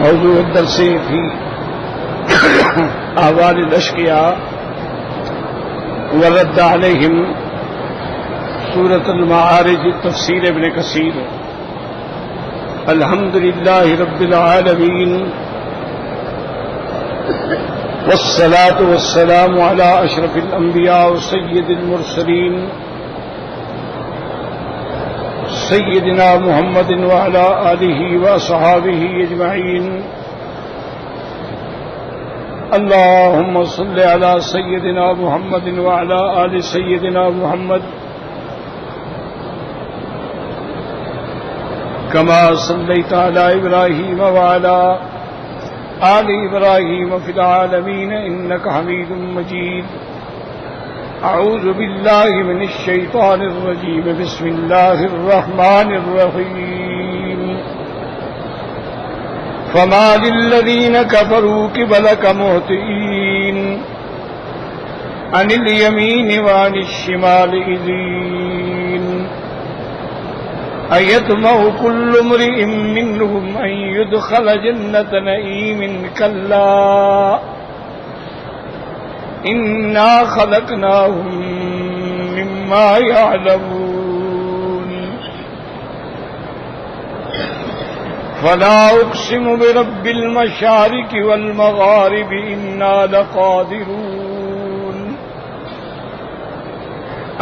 موضوع الدرس في أهوال الأشقياء ورد عليهم سورة المعارج تفسير ابن كثير. الحمد لله رب العالمين والصلاة والسلام على أشرف الأنبياء وسيد المرسلين سيدنا محمد وعلى آله وأصحابه أجمعين. اللهم صل على سيدنا محمد وعلى آل سيدنا محمد كما صليت على إبراهيم وعلى آل إبراهيم في العالمين إنك حميد مجيد. أعوذ بالله من الشيطان الرجيم. بسم الله الرحمن الرحيم. فما للذين كفروا قبلك مهطعين عن اليمين وعن الشمال عزين أيطمع كل امرئ منهم أن يدخل جنة نعيم كلا إنا خلقناهم مما يعلمون. فلا أقسم برب المشارق والمغارب إنا لقادرون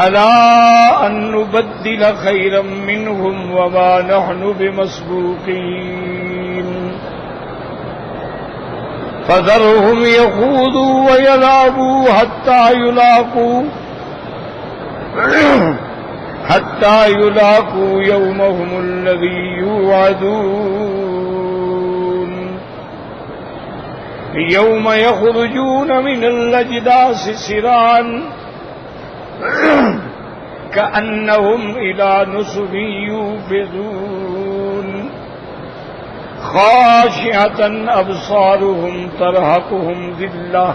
ألا أن نبدل خيرا منهم وما نحن بمسبوقين. فذرهم يخوضوا ويلعبوا حتى يلاقوا يومهم الذي يوعدون. يوم يخرجون من الأجداث سراعا كأنهم إلى نصب يوفضون خاشعة أبصارهم ترهقهم ذلة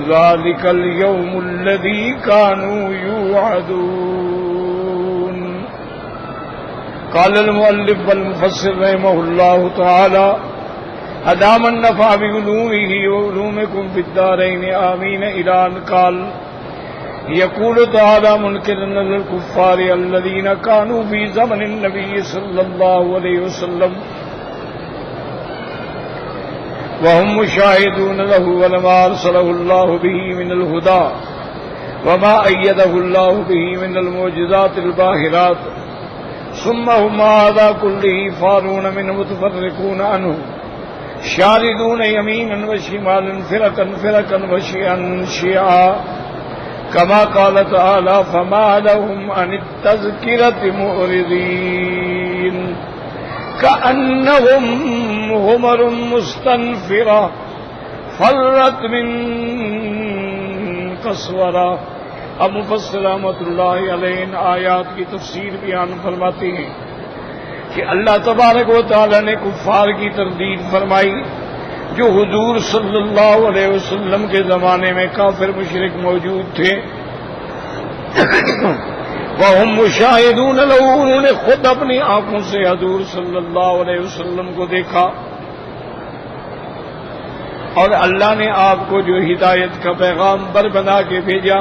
ذلك اليوم الذي كانوا يوعدون. قال المؤلف والمفسر رحمه الله تعالى أدام النفع بعلومه وعلومكم في الدارين آمين إلى أن قال يقول تعالى منكرا للكفار الذين كانوا في زمن النبي صلى الله عليه وسلم وهم مشاهدون له ولما أرسله الله به من الهدى وما أيده الله به من المعجزات الباهرات ثم هم هذا كله فارون منه متفرقون عنه شاردون يمينا وشمالا فرقا وشيئا شيعا كما قال تعالى فما لهم عن التذكرة معرضين كأنهم همر مستنفرة فرت من قسورة. اب مفسر رحمۃ اللہ علیہ ان آیات کی تفسیر بیان فرماتے ہیں کہ اللہ تبارک و تعالی نے کفار کی تردید فرمائی جو حضور صلی اللہ علیہ وسلم کے زمانے میں کافر مشرک موجود تھے. وَهُمْ مُشَاهِدُونَ لَهُ انہوں نے خود اپنی آنکھوں سے حضور صلی اللہ علیہ وسلم کو دیکھا اور اللہ نے آپ کو جو ہدایت کا پیغامبر بنا کے بھیجا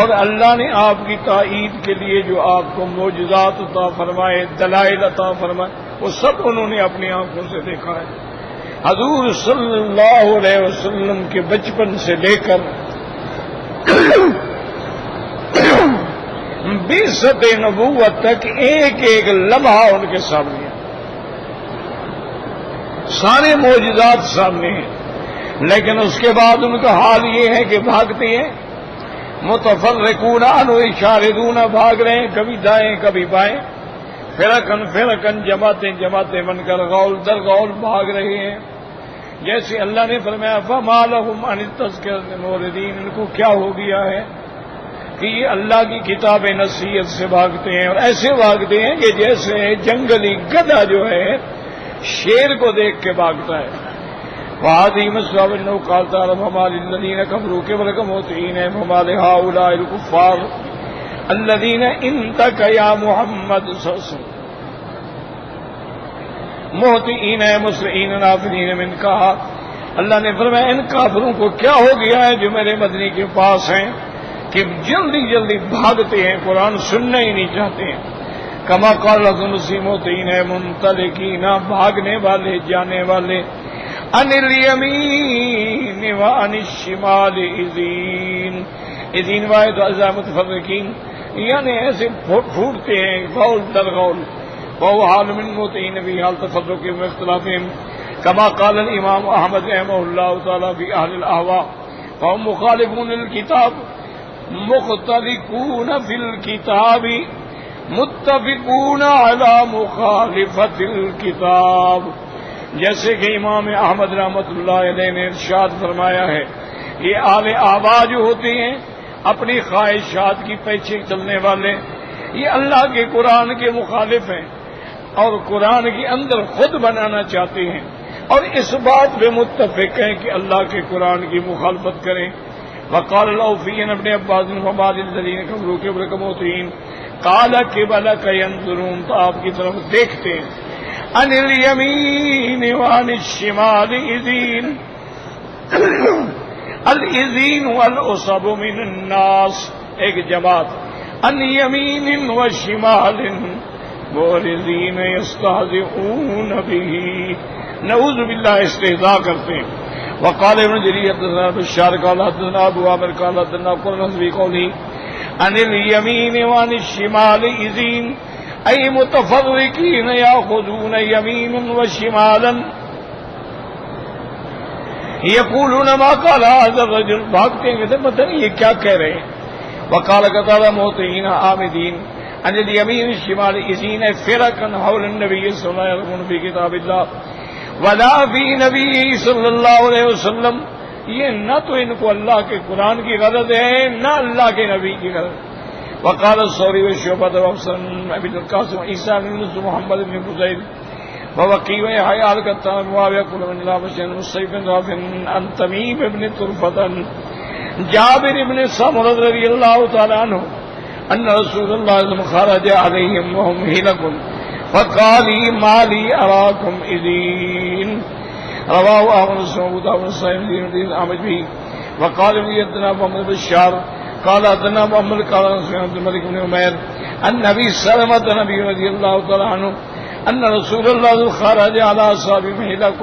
اور اللہ نے آپ کی تائید کے لیے جو آپ کو معجزات عطا فرمائے دلائل عطا فرمائے وہ سب انہوں نے اپنی آنکھوں سے دیکھا ہے. حضور صلی اللہ علیہ وسلم کے بچپن سے لے کر بعثت نبوت تک ایک ایک لمحہ ان کے سامنے ہے. سارے معجزات سامنے ہیں لیکن اس کے بعد ان کا حال یہ ہے کہ بھاگتے ہیں متفرقون عنہ شاردون بھاگ رہے ہیں کبھی دائیں کبھی بائیں فرقن جماعتیں بن کر غول در غول بھاگ رہے ہیں. جیسے اللہ نے فرمایا فما لهم عن التذکرۃ معرضین ان کو کیا ہو گیا ہے کہ یہ اللہ کی کتاب نصیحت سے بھاگتے ہیں اور ایسے بھاگتے ہیں کہ جیسے جنگلی گدھا جو ہے شیر کو دیکھ کے بھاگتا ہے. وهذه مسوى انه قال تعالى فما للذين كفروا قبلك مهطعين فما لهؤلاء الكفار الذين عندك يا محمد صلى الله عليه وسلم. محطعین مسرعین نافرین من کہا، اللہ نے فرمایا ان کافروں کو کیا ہو گیا ہے جو میرے مدنی کے پاس ہیں کہ جلدی جلدی بھاگتے ہیں، قرآن سننا ہی نہیں چاہتے ہیں۔ کما قال لكم محطعین منطلقین، بھاگنے والے جانے والے، عن الیمین وعن الشمال اذین، اذین واحد اعضاء متفرقین، یعنی ایسے پھوٹتے ہیں غول در غول، وهو حال من محطعین فی حال تفرق و اختلافهم، كما قال الامام احمد رحمہ اللہ تعالی فی اہل الاہواء فهم مخالفون الکتاب مختلفون فی الکتاب متفقون علی مخالفت الکتاب، جیسے کہ امام احمد رحمۃ اللہ علیہ نے ارشاد فرمایا ہے، یہ اہل اہواء جو ہوتے ہیں اپنی خواہشات کی پیچھے چلنے والے، یہ اللہ کے قرآن کے مخالف ہیں اور قرآن کے اندر خود بنانا چاہتے ہیں، اور اس بات پہ متفق ہیں کہ اللہ کے قرآن کی مخالفت کریں۔ وقال الاوفیین ابن عباس وبعض الذین کفروا قبلک محطعین قال قبلک ینظرون، تو آپ کی طرف دیکھتے ہیں، عن الیمین وعن الشمال اذین، الاذین والعصب من الناس، ایک جماعت، عن یمین وشمال والذین یستہزئون بہ، نعوذ باللہ استہزاء کرتے ہیں۔ وقال ابن جریر حدثنا بشار قال حدثنا ابو عامر قال حدثنا قرن فی قوله عن الیمین وعن الشمال اذین، ای متفرقین یاخذون یمینا وشمالا یقولون ما قال هذا الرجل، بھاگتے ہیں کہ پتہ نہیں یہ کیا کہہ رہے ہیں۔ وقال قتادہ محطعین عامدین عن الیمین الشمال اذین فرقا حول النبی صلی اللہ علیہ وسلم فی کتاب اللہ ولا فی نبی صلی اللہ علیہ وسلم، یہ نہ تو ان کو اللہ کے قرآن کی غرض ہے نہ اللہ کے نبی کی غرض۔ وقال الثوری وشعبۃ وابصر ابن القاسم عیسیٰ بن یونس محمد بن فضیل ووقیع ویحییٰ القطان معاویہ کل من لا بشر مصیب بن رافع عن تمیم بن طرفۃ جابر بن سمرہ رضی اللہ تعالی عنہ ان رسول اللہ صلی اللہ علیہ وسلم خرج علیہم وهم ہلک فقال ما لی اراکم اذین، رواہ احمد ابو داؤد والنسائی احمد بھی۔ وقال ابن حدثنا محمد بشار قال حدثنا محمد قال عبد الملك بن عمیر ان نبی سلمۃ نبی رضی اللہ تعالی عنہ ان رسول اللہ خرج علی اصحابہ ہلک،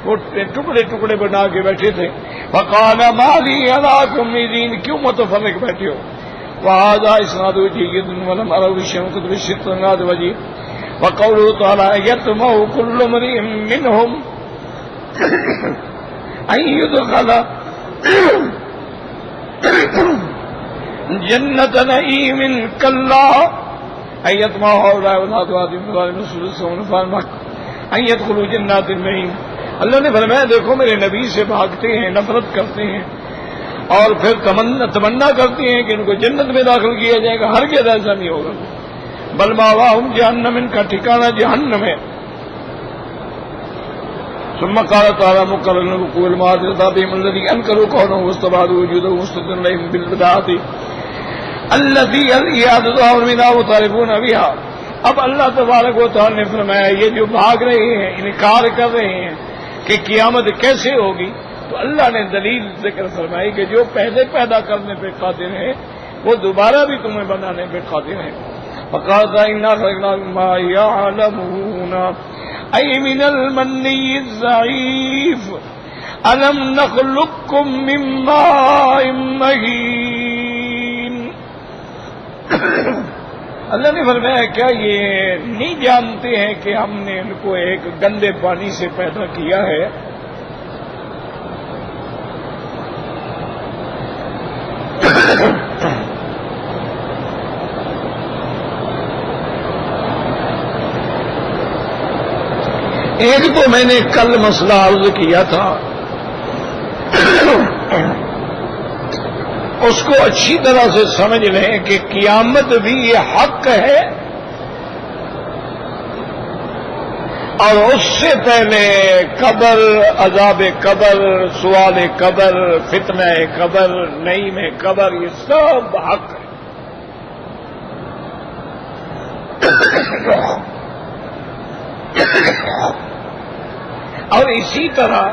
وہ ٹکڑے ٹکڑے بنا کے بیٹھے تھے۔ فقال ما لی اراکم اذین، کیوں متفرق بیٹھے ہو؟ وهذا اسناد جيد ولم اروا شيئا كتب الشتات وجيه۔ وقوله تعالى يطمع كل امرئ منهم ان يدخل جنة نعيم كلا ان يطمع هؤلاء ولا تعظم ظالم رسول الله ان يدخلوا جنات النعيم۔ اللہ نے فرمایا دیکھو میرے نبی سے بھاگتے ہیں، نفرت کرتے ہیں اور پھر تمنا کرتی ہیں کہ ان کو جنت میں داخل کیا جائے گا، ہرگز ایسا نہیں ہوگا، بل ماواہم جہنم، ان کا ٹھکانہ جہنم ہے۔ ثم قال تعالی مقررا وقوع المعاذ بهم الذي انكروا قوله واستبعدوا وجوده مستدل عليهم بالبدعات التي الإعادة امر منها وطالبون بها۔ اب اللہ تبارک و تعالی نے فرمایا یہ جو بھاگ رہے ہیں، انکار کر رہے ہیں کہ قیامت کیسے ہوگی، تو اللہ نے دلیل ذکر فرمائی کہ جو پہلے پیدا کرنے پہ قادر ہے وہ دوبارہ بھی تمہیں بنانے پہ قادر ہے۔ فقال إنا خلقناكم مما يعلمون أي من المني الضعيف ألم نخلقكم من ماء مهين۔ اللہ نے فرمایا کیا یہ نہیں جانتے ہیں کہ ہم نے ان کو ایک گندے پانی سے پیدا کیا ہے؟ ایک تو میں نے کل مسئلہ عرض کیا تھا، اس کو اچھی طرح سے سمجھ لیں کہ قیامت بھی یہ حق ہے، اور اس سے پہلے قبر، عذاب قبر، سوال قبر، فتنہ قبر، نعیم قبر، یہ سب حق ہے۔ اور اسی طرح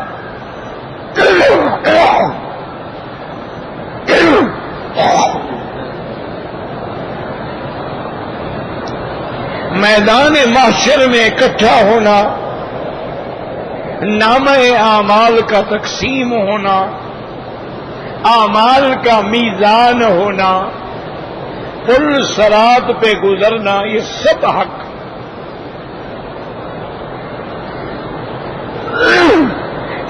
میدان محشر میں اکٹھا ہونا، نامہ اعمال کا تقسیم ہونا، اعمال کا میزان ہونا، پل صراط پہ گزرنا، یہ سب حق۔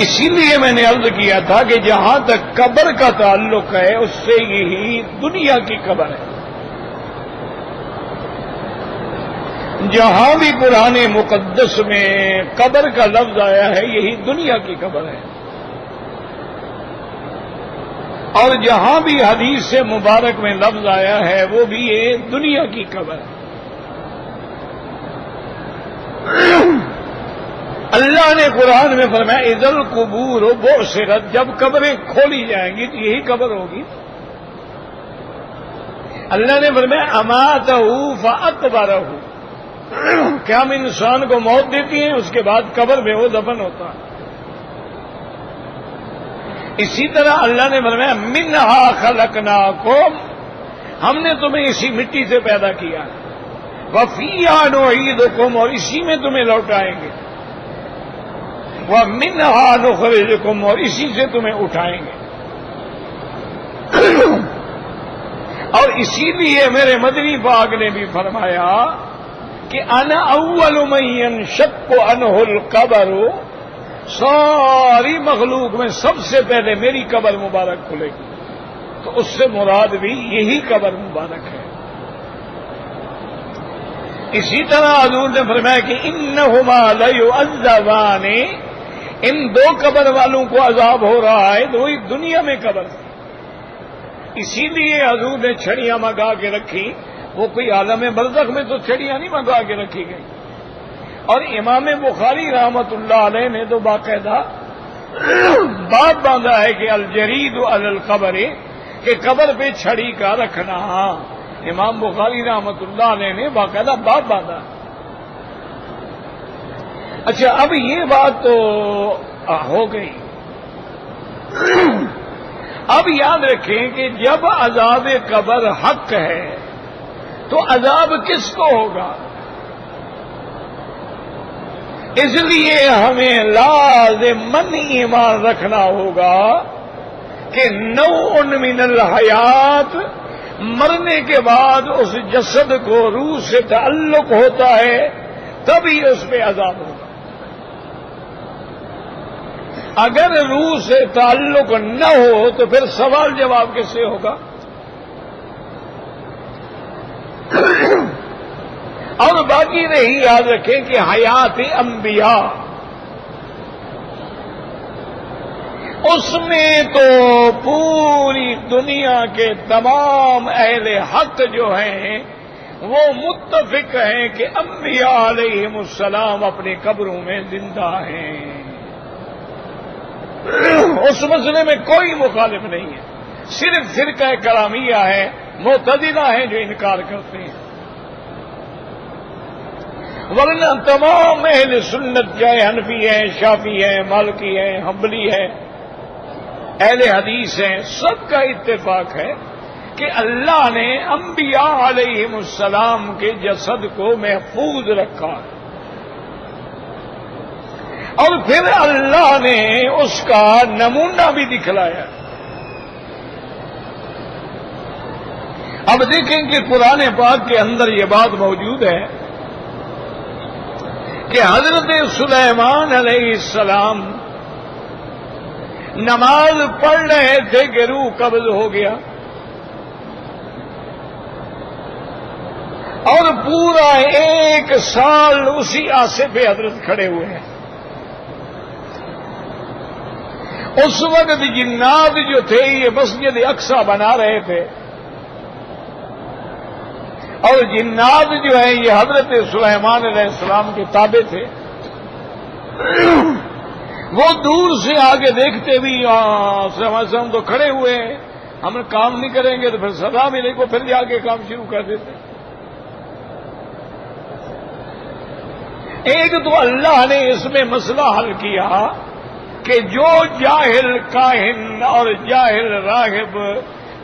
اسی لیے میں نے عرض کیا تھا کہ جہاں تک قبر کا تعلق ہے اس سے یہی دنیا کی قبر ہے۔ جہاں بھی قرآن مقدس میں قبر کا لفظ آیا ہے یہی دنیا کی قبر ہے، اور جہاں بھی حدیث مبارک میں لفظ آیا ہے وہ بھی یہ دنیا کی قبر ہے۔ اللہ نے قرآن میں فرمایا اذا القبور بعثرت، جب قبریں کھولی جائیں گی تو یہی قبر ہوگی۔ اللہ نے فرمایا اماتہ فاقبرہ، کہ ہم انسان کو موت دیتی ہیں اس کے بعد قبر میں وہ دفن ہوتا ہے۔ اسی طرح اللہ نے فرمایا منہا خلقناکم، ہم نے تمہیں اسی مٹی سے پیدا کیا ہے، وفیہا نعیدکم، اور اسی میں تمہیں لوٹائیں گے، ومنہا نخرجکم، اور اسی سے تمہیں اٹھائیں گے۔ اور اسی لیے میرے مدنی پاک نے بھی فرمایا کہ انا اول من ينشق عنه القبر، ساری مخلوق میں سب سے پہلے میری قبر مبارک کھلے گی، تو اس سے مراد بھی یہی قبر مبارک ہے۔ اسی طرح حضور نے فرمایا کہ انہما لیعذبان، ان دو قبر والوں کو عذاب ہو رہا ہے تو وہی دنیا میں قبر ہے۔ اسی لیے حضور نے چھڑیاں منگا کے رکھی، وہ کوئی عالم برزخ میں تو چھڑیاں نہیں منگا کے رکھی گئی، اور امام بخاری رحمت اللہ علیہ نے تو باقاعدہ بات باندھا ہے کہ الجرید علی القبر، کہ قبر پہ چھڑی کا رکھنا، امام بخاری رحمت اللہ علیہ نے باقاعدہ بات باندھا۔ اچھا اب یہ بات تو ہو گئی، اب یاد رکھیں کہ جب عذاب قبر حق ہے تو عذاب کس کو ہوگا؟ اس لیے ہمیں لازماً ایمان رکھنا ہوگا کہ نوع من الحیات، مرنے کے بعد اس جسد کو روح سے تعلق ہوتا ہے تبھی اس پہ عذاب ہوگا۔ اگر روح سے تعلق نہ ہو تو پھر سوال جواب کس سے ہوگا؟ اور باقی رہی یاد رکھیں کہ حیات انبیاء، اس میں تو پوری دنیا کے تمام اہل حق جو ہیں وہ متفق ہیں کہ انبیاء علیہم السلام اپنی قبروں میں زندہ ہیں، اس مسئلے میں کوئی مخالف نہیں ہے، صرف فرقہ کرامیہ ہے، معتزلہ ہیں جو انکار کرتے ہیں، ورنہ تمام اہل سنت چاہے حنفی ہیں، شافعی ہیں، مالکی ہیں، حنبلی ہیں، اہل حدیث ہیں، سب کا اتفاق ہے کہ اللہ نے انبیاء علیہم السلام کے جسد کو محفوظ رکھا، اور پھر اللہ نے اس کا نمونہ بھی دکھلایا۔ اب دیکھیں کہ قرآن پاک کے اندر یہ بات موجود ہے کہ حضرت سلیمان علیہ السلام نماز پڑھ رہے تھے کہ روح قبض ہو گیا، اور پورا 1 سال اسی آسے پہ حضرت کھڑے ہوئے ہیں۔ اس وقت جنات جو تھے یہ مسجد اقصی بنا رہے تھے، اور جنات جو ہیں یہ حضرت سلیمان علیہ السلام کے تابع تھے، وہ دور سے آگے دیکھتے بھی سلیمان السلام تو کھڑے ہوئے ہیں، ہم کام نہیں کریں گے تو پھر سزا ملے گی، پھر جا کے کام شروع کر دیتے۔ ایک تو اللہ نے اس میں مسئلہ حل کیا کہ جو جاہل کاہن اور جاہل راہب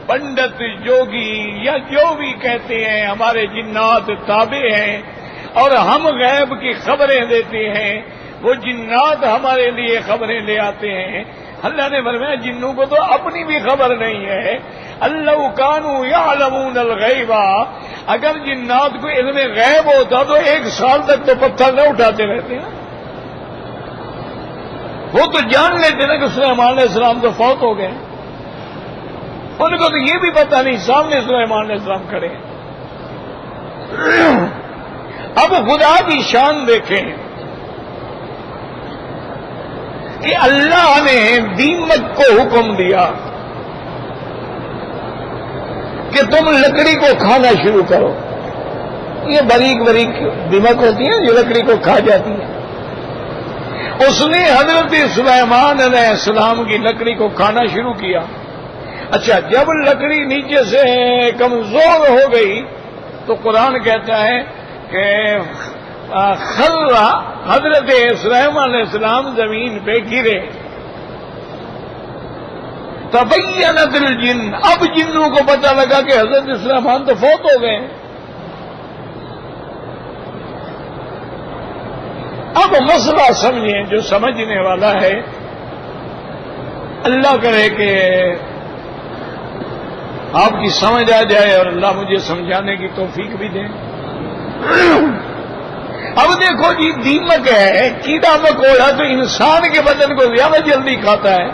پنڈت جوگی یا جو بھی کہتے ہیں ہمارے جنات تابع ہیں اور ہم غیب کی خبریں دیتے ہیں، وہ جنات ہمارے لیے خبریں لے آتے ہیں۔ اللہ نے فرمایا جنوں کو تو اپنی بھی خبر نہیں ہے۔ اللہ کانوا یعلمون الغیب، اگر جنات کو علم غیب ہوتا تو 1 سال تک تو پتھر نہ اٹھاتے رہتے ہیں، وہ تو جان لیتے نا کہ سلیمان علیہ السلام تو فوت ہو گئے، ان کو تو یہ بھی پتہ نہیں سامنے سلیمان علیہ السلام کھڑے ہیں۔ اب خدا کی شان دیکھیں کہ اللہ نے دیمک کو حکم دیا کہ تم لکڑی کو کھانا شروع کرو۔ یہ باریک باریک دیمک ہوتی ہیں جو لکڑی کو کھا جاتی ہیں۔ اس نے حضرت سلیمان علیہ السلام کی لکڑی کو کھانا شروع کیا۔ اچھا، جب لکڑی نیچے سے کمزور ہو گئی تو قرآن کہتا ہے کہ خرّ، حضرت سلیمان علیہ السلام زمین پہ گرے۔ تبینت الجن، اب جنوں کو پتہ لگا کہ حضرت سلیمان تو فوت ہو گئے۔ اب مسئلہ سمجھیں جو سمجھنے والا ہے، اللہ کرے کہ آپ کی سمجھ آ جائے اور اللہ مجھے سمجھانے کی توفیق بھی دے۔ اب دیکھو جی، دیمک ہے، کیڑا مکوڑا تو انسان کے بدن کو زیادہ جلدی کھاتا ہے،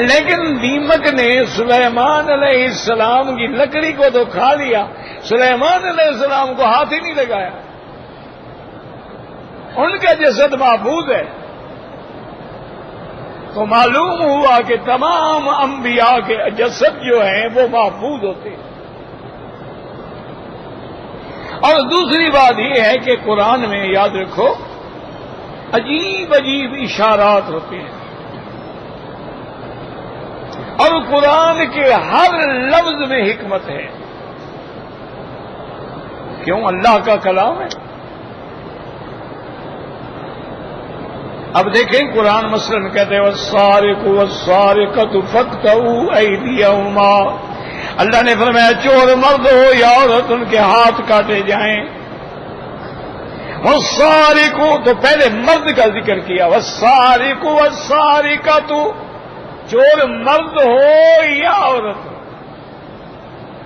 لیکن دیمک نے سلیمان علیہ السلام کی لکڑی کو تو کھا لیا، سلیمان علیہ السلام کو ہاتھ ہی نہیں لگایا۔ ان کا جسد محفوظ ہے، تو معلوم ہوا کہ تمام انبیاء کے جسد جو ہیں وہ محفوظ ہوتے ہیں۔ اور دوسری بات یہ ہے کہ قرآن میں یاد رکھو عجیب عجیب اشارات ہوتے ہیں، اور قرآن کے ہر لفظ میں حکمت ہے۔ کیوں؟ اللہ کا کلام ہے۔ اب دیکھیں قرآن مثلاً کہتے ہیں والسارق والسارقۃ فاقطعوا ایدیہما، اللہ نے فرمایا چور مرد ہو یا عورت ان کے ہاتھ کاٹے جائیں۔ والسارق، تو پہلے مرد کا ذکر کیا، والسارق والسارقۃ، چور مرد ہو یا عورت ہو،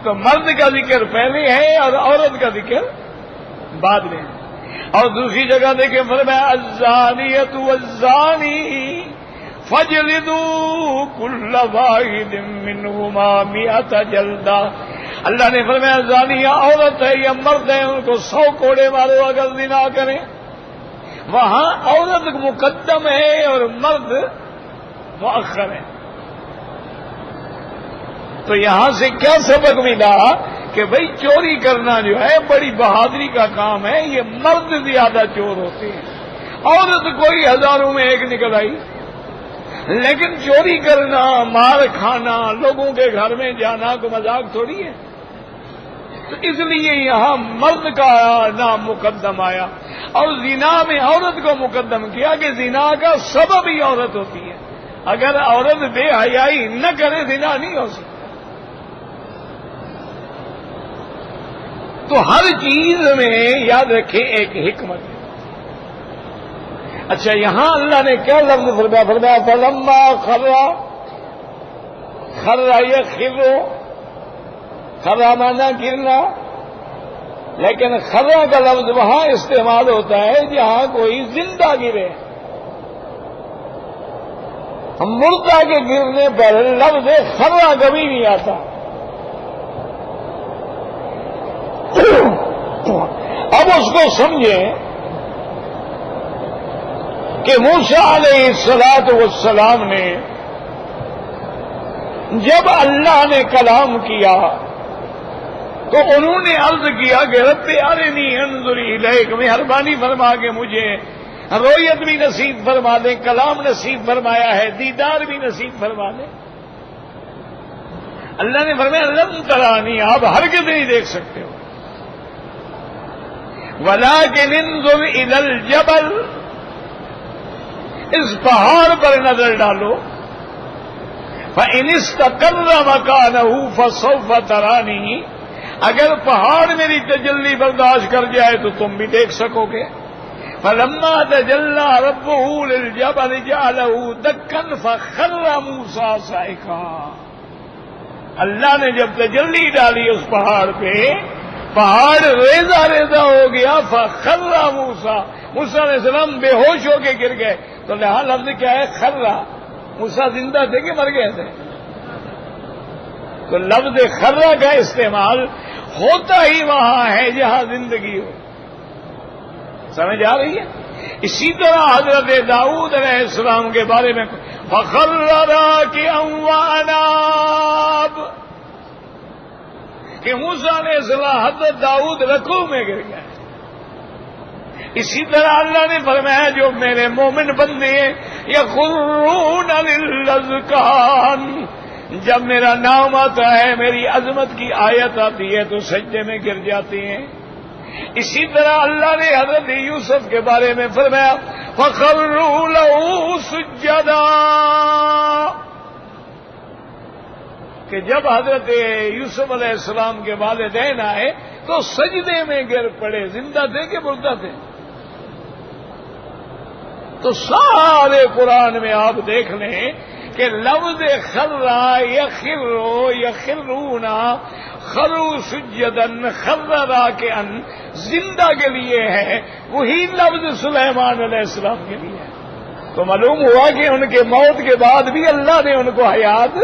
تو مرد کا ذکر پہلے ہے اور عورت کا ذکر بعد میں ہے۔ اور دوسری جگہ دیکھیں فرمایا الزانیۃ والزانی فاجلدوا کل واحد منہما 100 جلدہ، اللہ نے فرمایا زانیہ عورت ہے یا مرد ہے ان کو 100 کوڑے مارو اگر زنا کریں۔ وہاں عورت مقدم ہے اور مرد مؤخر ہے۔ تو یہاں سے کیا سبق ملا کہ بھئی چوری کرنا جو ہے بڑی بہادری کا کام ہے، یہ مرد زیادہ چور ہوتے ہیں، عورت کوئی ہزاروں میں ایک نکل آئی، لیکن چوری کرنا، مار کھانا، لوگوں کے گھر میں جانا کوئی مذاق تھوڑی ہے۔ تو اس لیے یہاں مرد کا نام مقدم آیا اور زنا میں عورت کو مقدم کیا کہ زنا کا سبب ہی عورت ہوتی ہے، اگر عورت بے حیائی نہ کرے زنا نہیں ہو سکتا۔ تو ہر چیز میں یاد رکھیں ایک حکمت ہے۔ اچھا، یہاں اللہ نے کیا لفظ فرمایا؟ فلما خر یخر، خرا مانا گرنا، لیکن خرا کا لفظ وہاں استعمال ہوتا ہے جہاں کوئی زندہ گرے۔ مردہ کے گرنے پر لفظ خرا کبھی نہیں آتا۔ اب اس کو سمجھیں کہ موسیٰ علیہ الصلوۃ والسلام نے جب اللہ نے کلام کیا تو انہوں نے عرض کیا کہ رب ارنی انظر الیک، مہربانی فرما کے مجھے رؤیت بھی نصیب فرما دے، کلام نصیب فرمایا ہے، دیدار بھی نصیب فرما دے۔ اللہ نے فرمایا لن ترانی، آپ ہرگز نہیں دیکھ سکتے ہو، وَلَٰكِنِ انظُرْ إِلَى الْجَبَلِ، اس پہاڑ پر نظر ڈالو، فَإِنِ اسْتَقَرَّ مَكَانَهُ فَسَوْفَ تَرَانِي، اگر پہاڑ میری تجلی برداشت کر جائے تو تم بھی دیکھ سکو گے۔ فَلَمَّا تَجَلَّىٰ رَبُّهُ لِلْجَبَلِ جَعَلَهُ دَكًّا فَخَرَّ مُوسَىٰ صَعِقًا، اللہ نے جب تجلی ڈالی اس پہاڑ پہ، پہاڑ ریزہ ریزہ ہو گیا۔ فَخَرَّ مُوسَىٰ، موسیٰ علیہ السلام بے ہوش ہو کے گر گئے۔ تو لہٰذا لفظ کیا ہے؟ خرّا۔ موسیٰ زندہ تھے کہ مر گئے تھے؟ تو لفظ خرّا کا استعمال ہوتا ہی وہاں ہے جہاں زندگی ہو۔ سمجھ آ رہی ہے؟ اسی طرح حضرت داؤد علیہ السلام کے بارے میں فَخَرَّ رَاكِعًا وَأَنَابَ، کہ موسیٰ علیہ السلام حضرت داؤد رکوع میں گر گئے۔ اسی طرح اللہ نے فرمایا جو میرے مومن بندے ہیں یخرون للاذقان، جب میرا نام آتا ہے، میری عظمت کی آیت آتی ہے تو سجدے میں گر جاتے ہیں۔ اسی طرح اللہ نے حضرت یوسف کے بارے میں فرمایا فخروا له سجدا، کہ جب حضرت یوسف علیہ السلام کے والدین آئے تو سجدے میں گر پڑے۔ زندہ تھے کہ مردہ تھے؟ تو سارے قرآن میں آپ دیکھ لیں کہ لفظ خرّا یخرو یخرون خرو سجدن خر راکعا زندہ کے لیے ہے، وہی لفظ سلیمان علیہ السلام کے لیے ہے۔ تو معلوم ہوا کہ ان کے موت کے بعد بھی اللہ نے ان کو حیات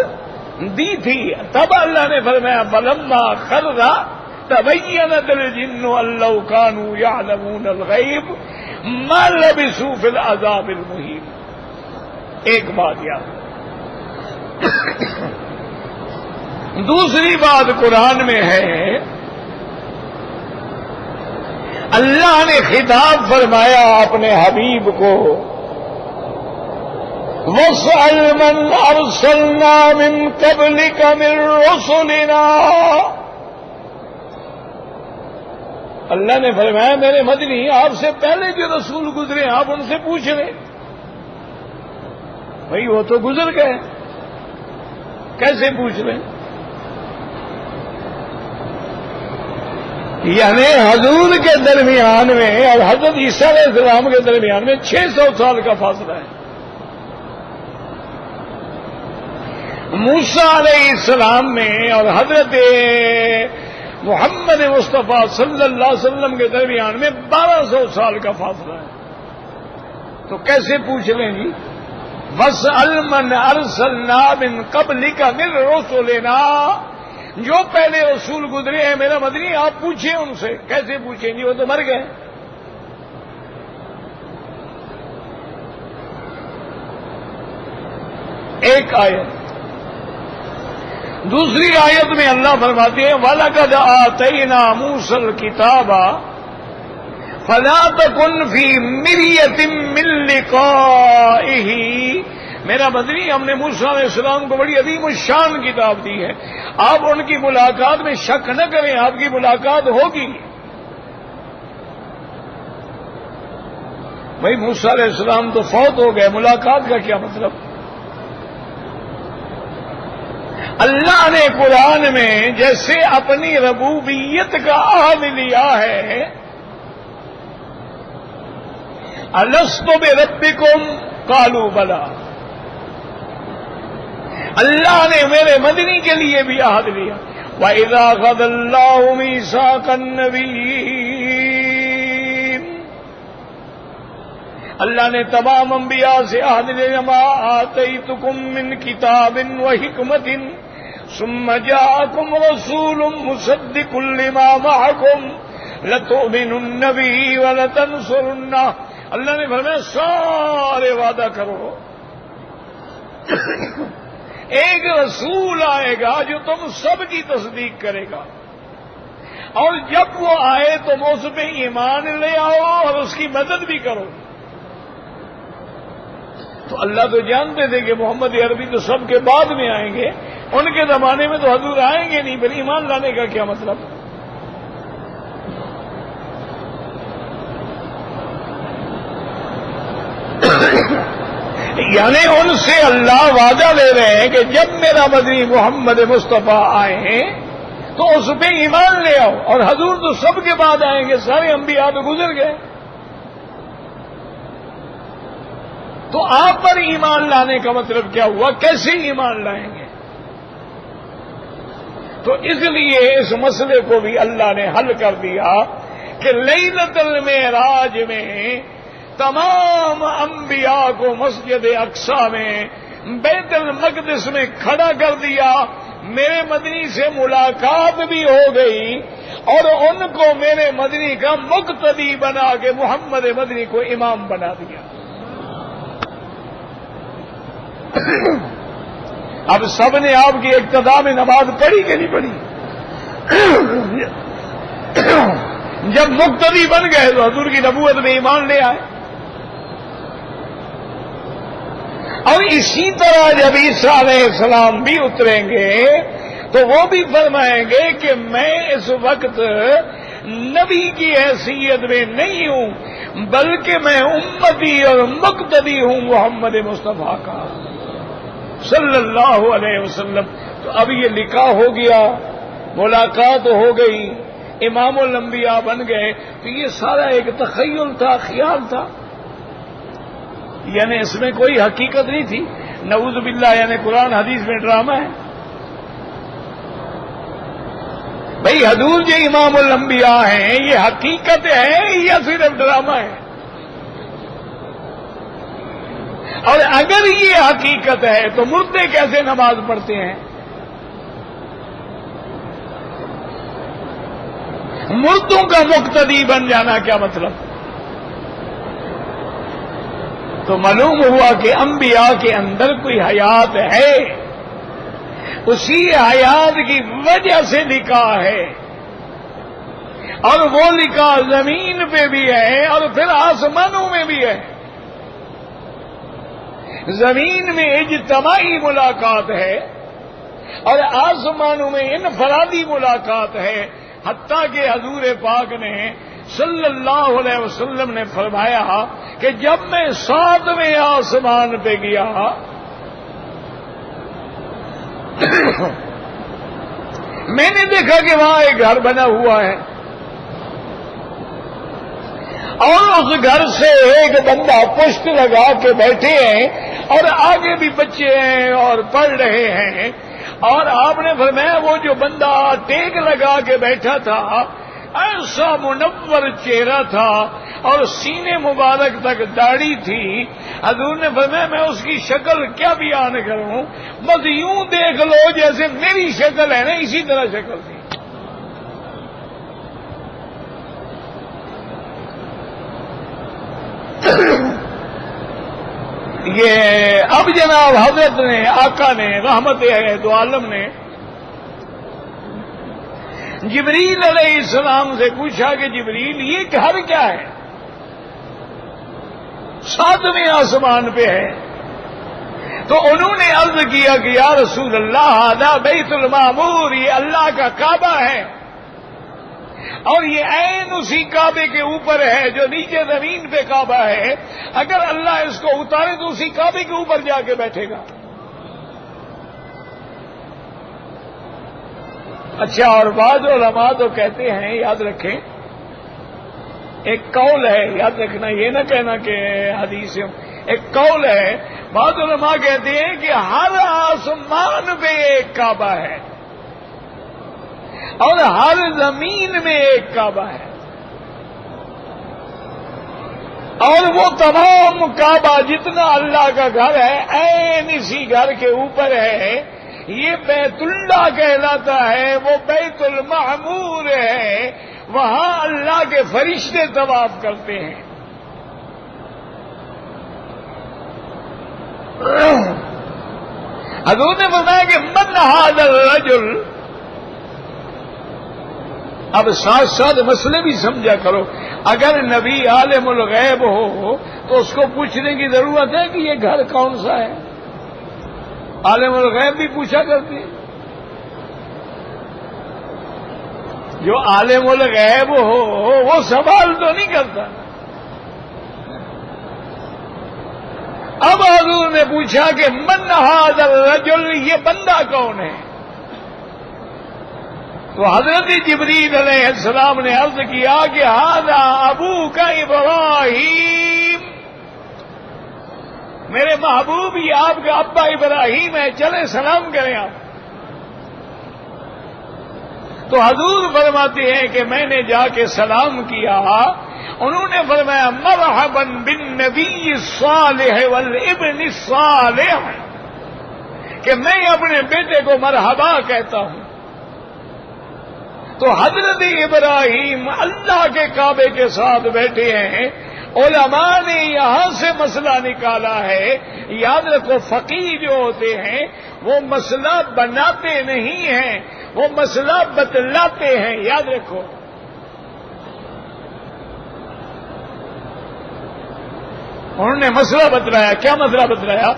دی تھی۔ تب اللہ نے فرمایا فلما خر تبینت الجن ان لو كانوا يعلمون الغیب ما لبثوا في العذاب المہین۔ ایک بات یاد۔ دوسری بات قرآن میں ہے، اللہ نے خطاب فرمایا اپنے حبیب کو وَاسْأَلْ مَنْ أَرْسَلْنَا مِنْ قَبْلِكَ مِنْ رُسُلِنَا، اللہ نے فرمایا میرے مدنی آپ سے پہلے جو رسول گزرے آپ ان سے پوچھ لیں۔ بھئی وہ تو گزر گئے، کیسے پوچھ لیں؟ یعنی حضور کے درمیان میں اور حضرت عیسیٰ علیہ السلام کے درمیان میں 600 سال کا فاصلہ ہے۔ موسیٰ علیہ السلام میں اور حضرت محمد مصطفیٰ صلی اللہ علیہ وسلم کے درمیان میں 1200 سال کا فاصلہ ہے۔ تو کیسے پوچھ لیں جی؟ وَاسْأَلْ مَنْ أَرْسَلْنَا مِنْ قَبْلِكَ مِنْ رُسُلِنَا، جو پہلے رسول گزرے ہیں میرا مدنی آپ پوچھیں ان سے۔ کیسے پوچھیں جی؟ وہ تو مر گئے۔ ایک آیت۔ دوسری آیت میں اللہ فرماتے ہیں وَلَقَدْ آتَيْنَا مُوسَى الْكِتَابَ فَلَا تَكُنْ فِي مِرْيَةٍ مِّن لِقَائِهِ، میرا مدنی ہم نے موسیٰ علیہ السلام کو بڑی عظیم الشان کتاب دی ہے، آپ ان کی ملاقات میں شک نہ کریں، آپ کی ملاقات ہوگی۔ بھائی موسیٰ علیہ السلام تو فوت ہو گئے، ملاقات کا کیا مطلب؟ اللہ نے قرآن میں جیسے اپنی ربوبیت کا عہد لیا ہے، الست بربکم قالوا بلی، اللہ نے میرے مدنی کے لیے بھی عہد لیا وَإِذَا أَخَذَ اللَّهُ مِيثَاقَ النَّبِيِّينَ، اللہ نے تمام انبیاء سے عہد لیا مَا آتَيْتُكُم مِّن كِتَابٍ وَحِكْمَةٍ ثُمَّ جَاءَكُمْ رَسُولٌ مُصَدِّقٌ لِّمَا مَعَكُمْ لَتُؤْمِنُنَّ بِهِ وَلَتَنصُرُنَّهُ، اللہ نے فرمایا سارے وعدہ کرو، ایک رسول آئے گا جو تم سب کی تصدیق کرے گا، اور جب وہ آئے تم اس پہ ایمان لے آؤ اور اس کی مدد بھی کرو۔ تو اللہ تو جانتے تھے کہ محمد عربی تو سب کے بعد میں آئیں گے، ان کے زمانے میں تو حضور آئیں گے نہیں، پھر ایمان لانے کا کیا مطلب؟ یعنی ان سے اللہ وعدہ لے رہے ہیں کہ جب میرا مدنی محمد مصطفیٰ آئے تو اس پہ ایمان لے آؤ. اور حضور تو سب کے بعد آئیں گے، سارے انبیاء تو گزر گئے، تو آپ پر ایمان لانے کا مطلب کیا ہوا؟ کیسے ایمان لائیں گے؟ تو اس لیے اس مسئلے کو بھی اللہ نے حل کر دیا کہ لیلۃ المعراج میں تمام انبیاء کو مسجد اقصی میں بیت المقدس میں کھڑا کر دیا. میرے مدنی سے ملاقات بھی ہو گئی اور ان کو میرے مدنی کا مقتدی بنا کے محمد مدنی کو امام بنا دیا. اب سب نے آپ کی اقتداء میں نماز پڑھی کہ نہیں پڑھی؟ جب مقتدی بن گئے تو حضور کی نبوت میں ایمان لے آئے. اور اسی طرح جب عیسیٰ علیہ السلام بھی اتریں گے تو وہ بھی فرمائیں گے کہ میں اس وقت نبی کی حیثیت میں نہیں ہوں بلکہ میں امتی اور مقتدی ہوں محمد مصطفیٰ کا صلی اللہ علیہ وسلم. تو اب یہ نکاح ہو گیا، ملاقات ہو گئی، امام الانبیاء بن گئے، تو یہ سارا ایک تخیل تھا، خیال تھا، یعنی اس میں کوئی حقیقت نہیں تھی. نعوذ باللہ، یعنی قرآن حدیث میں ڈرامہ ہے. بھئی حضور جو امام الانبیاء ہیں یہ حقیقت ہے یا صرف ڈرامہ ہے؟ اور اگر یہ حقیقت ہے تو مردے کیسے نماز پڑھتے ہیں؟ مردوں کا مقتدی بن جانا کیا مطلب؟ تو معلوم ہوا کہ انبیاء کے اندر کوئی حیات ہے، اسی حیات کی وجہ سے نکاح ہے، اور وہ نکاح زمین پہ بھی ہے اور پھر آسمانوں میں بھی ہے. زمین میں اجتماعی ملاقات ہے اور آسمانوں میں انفرادی ملاقات ہے. حتیٰ کہ حضور پاک نے صلی اللہ علیہ وسلم نے فرمایا کہ جب میں 7ویں آسمان پہ گیا میں نے دیکھا کہ وہاں ایک گھر بنا ہوا ہے اور اس گھر سے ایک بندہ پشت لگا کے بیٹھے ہیں اور آگے بھی بچے ہیں اور پڑھ رہے ہیں. اور آپ نے فرمایا وہ جو بندہ ٹیک لگا کے بیٹھا تھا ایسا منور چہرہ تھا اور سینے مبارک تک داڑھی تھی. حضور نے فرمایا میں اس کی شکل کیا بیان کروں، بس یوں دیکھ لو جیسے میری شکل ہے نا اسی طرح شکل تھی. یہ اب جناب حضرت نے، آقا نے، رحمت دو عالم نے جبریل علیہ السلام سے پوچھا کہ جبریل یہ گھر کیا ہے؟ 7ویں آسمان پہ ہے. تو انہوں نے عرض کیا کہ یا رسول اللہ ھذا بیت المعمور، یہ اللہ کا کعبہ ہے اور یہ عین اسی کعبے کے اوپر ہے جو نیچے زمین پہ کعبہ ہے. اگر اللہ اس کو اتارے تو اسی کعبے کے اوپر جا کے بیٹھے گا. اچھا، اور بعض علماء تو کہتے ہیں، یاد رکھیں ایک قول ہے، یاد رکھنا، یہ نہ کہنا کہ حدیث، ایک قول ہے. بعض علماء کہتے ہیں کہ ہر آسمان پہ ایک کعبہ ہے اور ہر زمین میں ایک کعبہ ہے، اور وہ تمام کعبہ جتنا اللہ کا گھر ہے عین اسی گھر کے اوپر ہے. یہ بیت اللہ کہلاتا ہے، وہ بیت المعمور ہے، وہاں اللہ کے فرشتے طواف کرتے ہیں. حضور نے فرمایا کہ من ھذا الرجل. اب ساتھ ساتھ مسئلے بھی سمجھا کرو. اگر نبی عالم الغیب ہو تو اس کو پوچھنے کی ضرورت ہے کہ یہ گھر کون سا ہے؟ عالم الغیب بھی پوچھا کرتی. جو عالم الغیب ہو وہ سوال تو نہیں کرتا. اب حضور نے پوچھا کہ من ھذا الرجل، یہ بندہ کون ہے؟ تو حضرت جبریل علیہ السلام نے عرض کیا کہ ھذا ابوک ابراہیم، میرے محبوب یہ آپ کا ابا ابراہیم ہے، چلیں سلام کریں آپ۔ تو حضور فرماتے ہیں کہ میں نے جا کے سلام کیا، انہوں نے فرمایا مرحبا بالنبی الصالح والابن الصالح، کہ میں اپنے بیٹے کو مرحبا کہتا ہوں۔ تو حضرت ابراہیم اللہ کے کعبے کے ساتھ بیٹھے ہیں، علماء نے یہاں سے مسئلہ نکالا ہے، یاد رکھو فقیہ جو ہوتے ہیں وہ مسئلہ بناتے نہیں ہیں، وہ مسئلہ بتلاتے ہیں، یاد رکھو۔ انہوں نے مسئلہ بتلایا، کیا مسئلہ بتلایا؟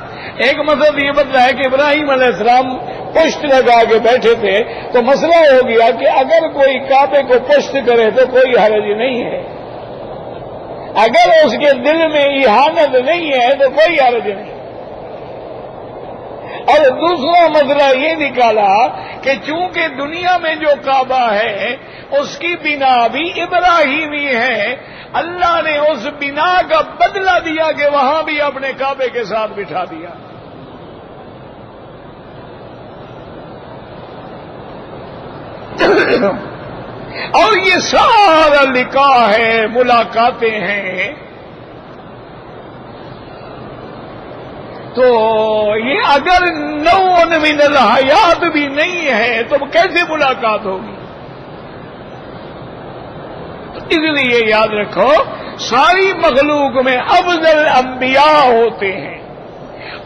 ایک مسئلہ یہ بتلایا کہ ابراہیم علیہ السلام پشت لگا کے بیٹھے تھے، تو مسئلہ ہو گیا کہ اگر کوئی کعبے کو پشت کرے تو کوئی حرج نہیں ہے، اگر اس کے دل میں اہانت نہیں ہے تو کوئی حرج نہیں۔ اور دوسرا مسئلہ یہ نکالا کہ چونکہ دنیا میں جو کعبہ ہے اس کی بنا بھی ابراہیمی ہے، اللہ نے اس بنا کا بدلہ دیا کہ وہاں بھی اپنے کعبے کے ساتھ بٹھا دیا۔ اور یہ سارا لکھا ہے، ملاقاتیں ہیں، تو یہ اگر نوع من الحیات بھی نہیں ہے تو کیسے ملاقات ہوگی؟ تو اس لیے یاد رکھو ساری مخلوق میں افضل انبیاء ہوتے ہیں،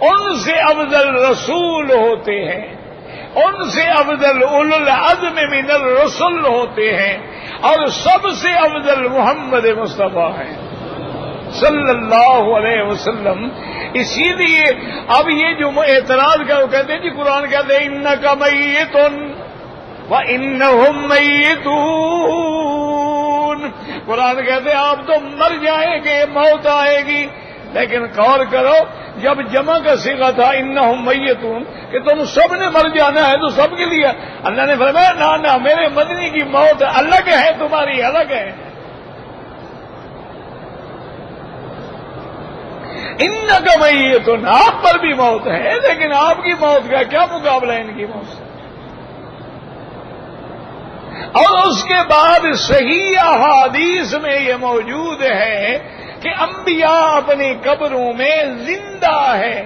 ان سے افضل رسول ہوتے ہیں، ان سے افضل اولو العزم من الرسل ہوتے ہیں، اور سب سے افضل محمد مصطفیٰ ہیں صلی اللہ علیہ وسلم۔ اسی لیے اب یہ جو اعتراض کا وہ کہتے ہیں جی قرآن کہتے ہیں انک میت وانہم میتون، قرآن کہتے ہیں آپ تو مر جائیں گے، موت آئے گی، لیکن غور کرو جب جمع کا صیغہ تھا انہم میتون کہ تم سب نے مر جانا ہے تو سب کے لیے اللہ نے فرمایا نہ میرے مدنی کی موت الگ ہے، تمہاری الگ ہے۔ انک میتون، آپ پر بھی موت ہے، لیکن آپ کی موت کا کیا مقابلہ ان کی موت سے؟ اور اس کے بعد صحیح احادیث میں یہ موجود ہے کہ انبیاء اپنی قبروں میں زندہ ہیں،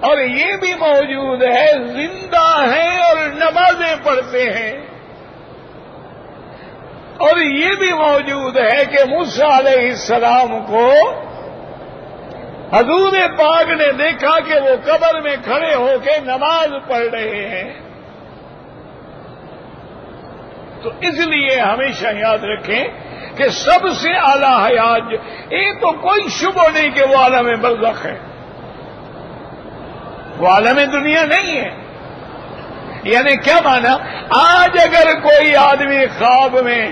اور یہ بھی موجود ہے زندہ ہیں اور نمازیں پڑھتے ہیں، اور یہ بھی موجود ہے کہ موسیٰ علیہ السلام کو حضور پاک نے دیکھا کہ وہ قبر میں کھڑے ہو کے نماز پڑھ رہے ہیں۔ تو اس لیے ہمیشہ یاد رکھیں کہ سب سے اعلیٰ حیات یہ تو کوئی شبہ نہیں کہ وہ عالم برزخ ہے، وہ عالم دنیا نہیں ہے۔ یعنی کیا مانا؟ آج اگر کوئی آدمی خواب میں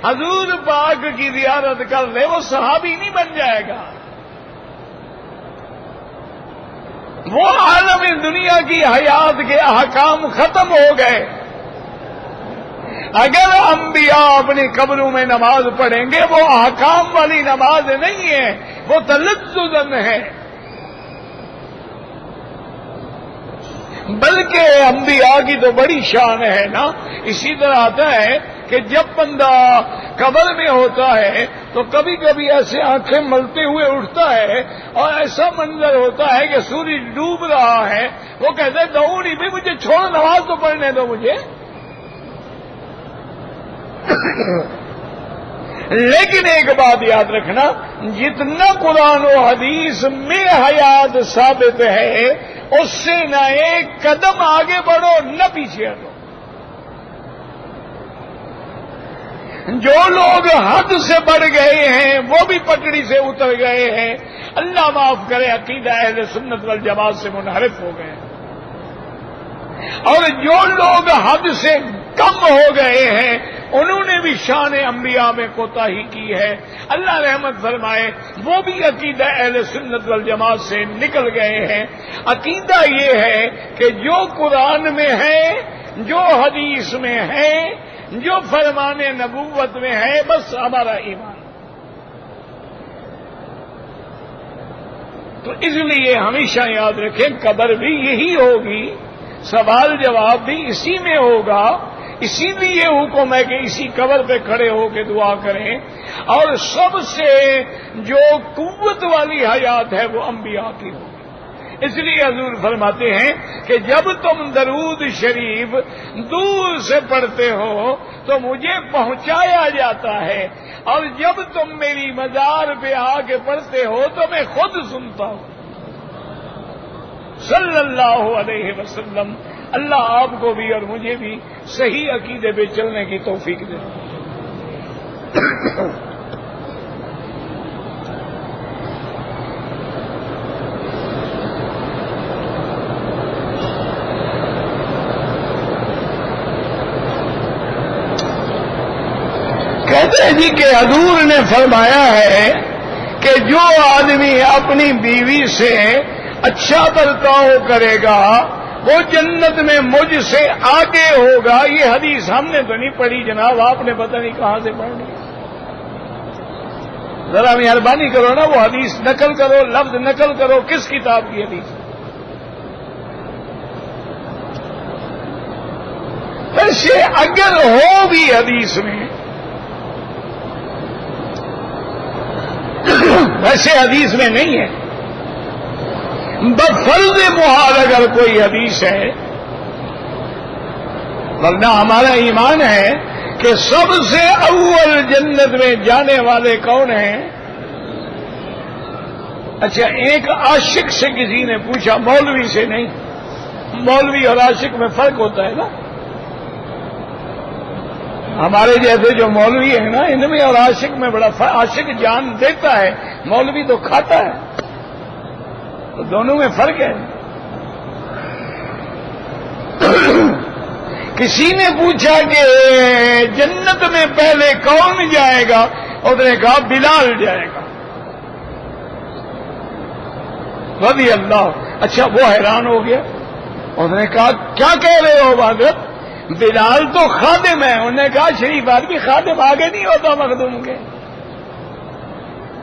حضور پاک کی زیارت کر لے وہ صحابی نہیں بن جائے گا، وہ عالم دنیا کی حیات کے احکام ختم ہو گئے۔ اگر انبیاء اپنی قبروں میں نماز پڑھیں گے وہ احکام والی نماز نہیں ہے، وہ تلذذ ہے، بلکہ انبیاء کی تو بڑی شان ہے نا۔ اسی طرح آتا ہے کہ جب بندہ قبر میں ہوتا ہے تو کبھی کبھی ایسے آنکھیں ملتے ہوئے اٹھتا ہے اور ایسا منظر ہوتا ہے کہ سورج ڈوب رہا ہے، وہ کہتا ہے دعونی بھی مجھے چھوڑ، نماز تو پڑھنے دو مجھے۔ لیکن ایک بات یاد رکھنا، جتنا قرآن و حدیث میں حیات ثابت ہے اس سے نہ ایک قدم آگے بڑھو نہ پیچھے ہٹو۔ جو لوگ حد سے بڑھ گئے ہیں وہ بھی پٹڑی سے اتر گئے ہیں، اللہ معاف کرے، عقیدہ اہل سنت والجماعت سے منحرف ہو گئے، اور جو لوگ حد سے کم ہو گئے ہیں انہوں نے بھی شان انبیاء میں کوتاہی کی ہے. اللہ رحمت فرمائے وہ بھی عقیدہ اہل سنت والجماعت سے نکل گئے ہیں. عقیدہ یہ ہے کہ جو قرآن میں ہے، جو حدیث میں ہے، جو فرمان نبوت میں ہے، بس ہمارا ایمان. تو اس لیے ہمیشہ یاد رکھیں قبر بھی یہی ہوگی، سوال جواب بھی اسی میں ہوگا. اسی لیے حکم ہے کہ اسی قبر پہ کھڑے ہو کے دعا کریں. اور سب سے جو قوت والی حیات ہے وہ انبیاء کی ہوگی. اس لیے حضور فرماتے ہیں کہ جب تم درود شریف دور سے پڑھتے ہو تو مجھے پہنچایا جاتا ہے، اور جب تم میری مزار پہ آ کے پڑھتے ہو تو میں خود سنتا ہوں. صلی اللہ علیہ وسلم. اللہ آپ کو بھی اور مجھے بھی صحیح عقیدے پہ چلنے کی توفیق دے. کہتے ہیں جی کہ حضور نے فرمایا ہے کہ جو آدمی اپنی بیوی سے اچھا برتاؤ کرے گا وہ جنت میں مجھ سے آگے ہوگا. یہ حدیث ہم نے تو نہیں پڑھی جناب، آپ نے پتہ نہیں کہاں سے پڑھ لی. ذرا مہربانی کرو نا، وہ حدیث نقل کرو، لفظ نقل کرو. کس کتاب کی حدیث؟ ویسے اگر ہو بھی حدیث میں، ویسے حدیث میں نہیں ہے. بفرض محال اگر کوئی حدیث ہے، ورنہ ہمارا ایمان ہے کہ سب سے اول جنت میں جانے والے کون ہیں؟ اچھا، ایک عاشق سے کسی نے پوچھا، مولوی سے نہیں. مولوی اور عاشق میں فرق ہوتا ہے نا. ہمارے جیسے جو مولوی ہیں نا، ان میں اور عاشق میں بڑا فرق. عاشق جان دیتا ہے، مولوی تو کھاتا ہے. تو دونوں میں فرق ہے. کسی نے پوچھا کہ جنت میں پہلے کون جائے گا؟ اس نے کہا بلال جائے گا رضی اللہ. اچھا، وہ حیران ہو گیا. اس نے کہا کیا کہہ رہے ہو حضرت؟ بلال تو خادم ہے. انہوں نے کہا شریف آدمی خادم آگے نہیں ہوتا مخدوم کے.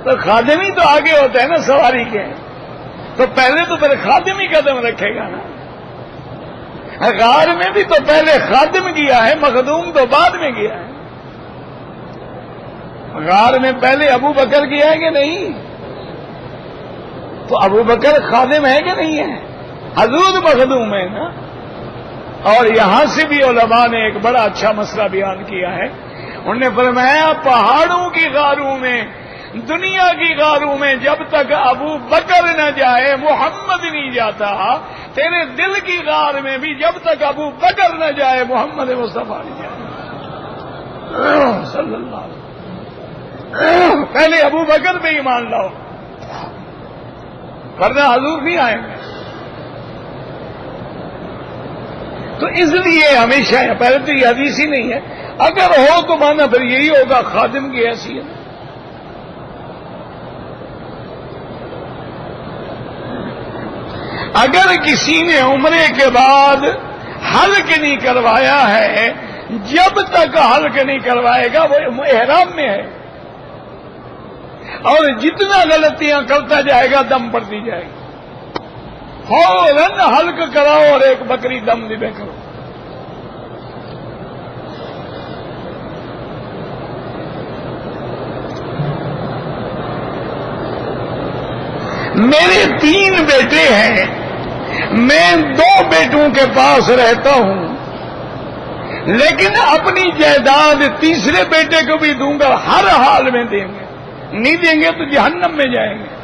تو خادم ہی تو آگے ہوتا ہے نا سواری کے. تو پہلے تو پھر خادم ہی قدم رکھے گا نا. غار میں بھی تو پہلے خادم گیا ہے، مخدوم تو بعد میں گیا ہے. غار میں پہلے ابو بکر گیا ہے کہ نہیں؟ تو ابو بکر خادم ہے کہ نہیں ہے؟ حضور مخدوم ہے نا. اور یہاں سے بھی علماء نے ایک بڑا اچھا مسئلہ بیان کیا ہے. انہوں نے فرمایا پہاڑوں کی غاروں میں، دنیا کی غاروں میں جب تک ابو بکر نہ جائے محمد نہیں جاتا. تیرے دل کی غار میں بھی جب تک ابو بکر نہ جائے محمد مصطفیٰ نہیں جائے. صلی اللہ علیہ وسلم. پہلے ابو بکر پہ ایمان لاؤ، ورنہ حضور نہیں آئیں گے. تو اس لیے ہمیشہ ہے. پہلے تو یہ حدیث ہی نہیں ہے. اگر ہو تو مانا پھر یہی ہوگا خادم کی حیثیت. اگر کسی نے عمرے کے بعد حلق نہیں کروایا ہے، جب تک حلق نہیں کروائے گا وہ احرام میں ہے، اور جتنا غلطیاں کرتا جائے گا دم پڑتی جائے گی. فوراً حلق کراؤ اور ایک بکری دم ذبح کرو. میرے 3 بیٹے ہیں، میں 2 بیٹوں کے پاس رہتا ہوں، لیکن اپنی جائیداد تیسرے بیٹے کو بھی دوں گا. ہر حال میں دیں گے، نہیں دیں گے تو جہنم میں جائیں گے.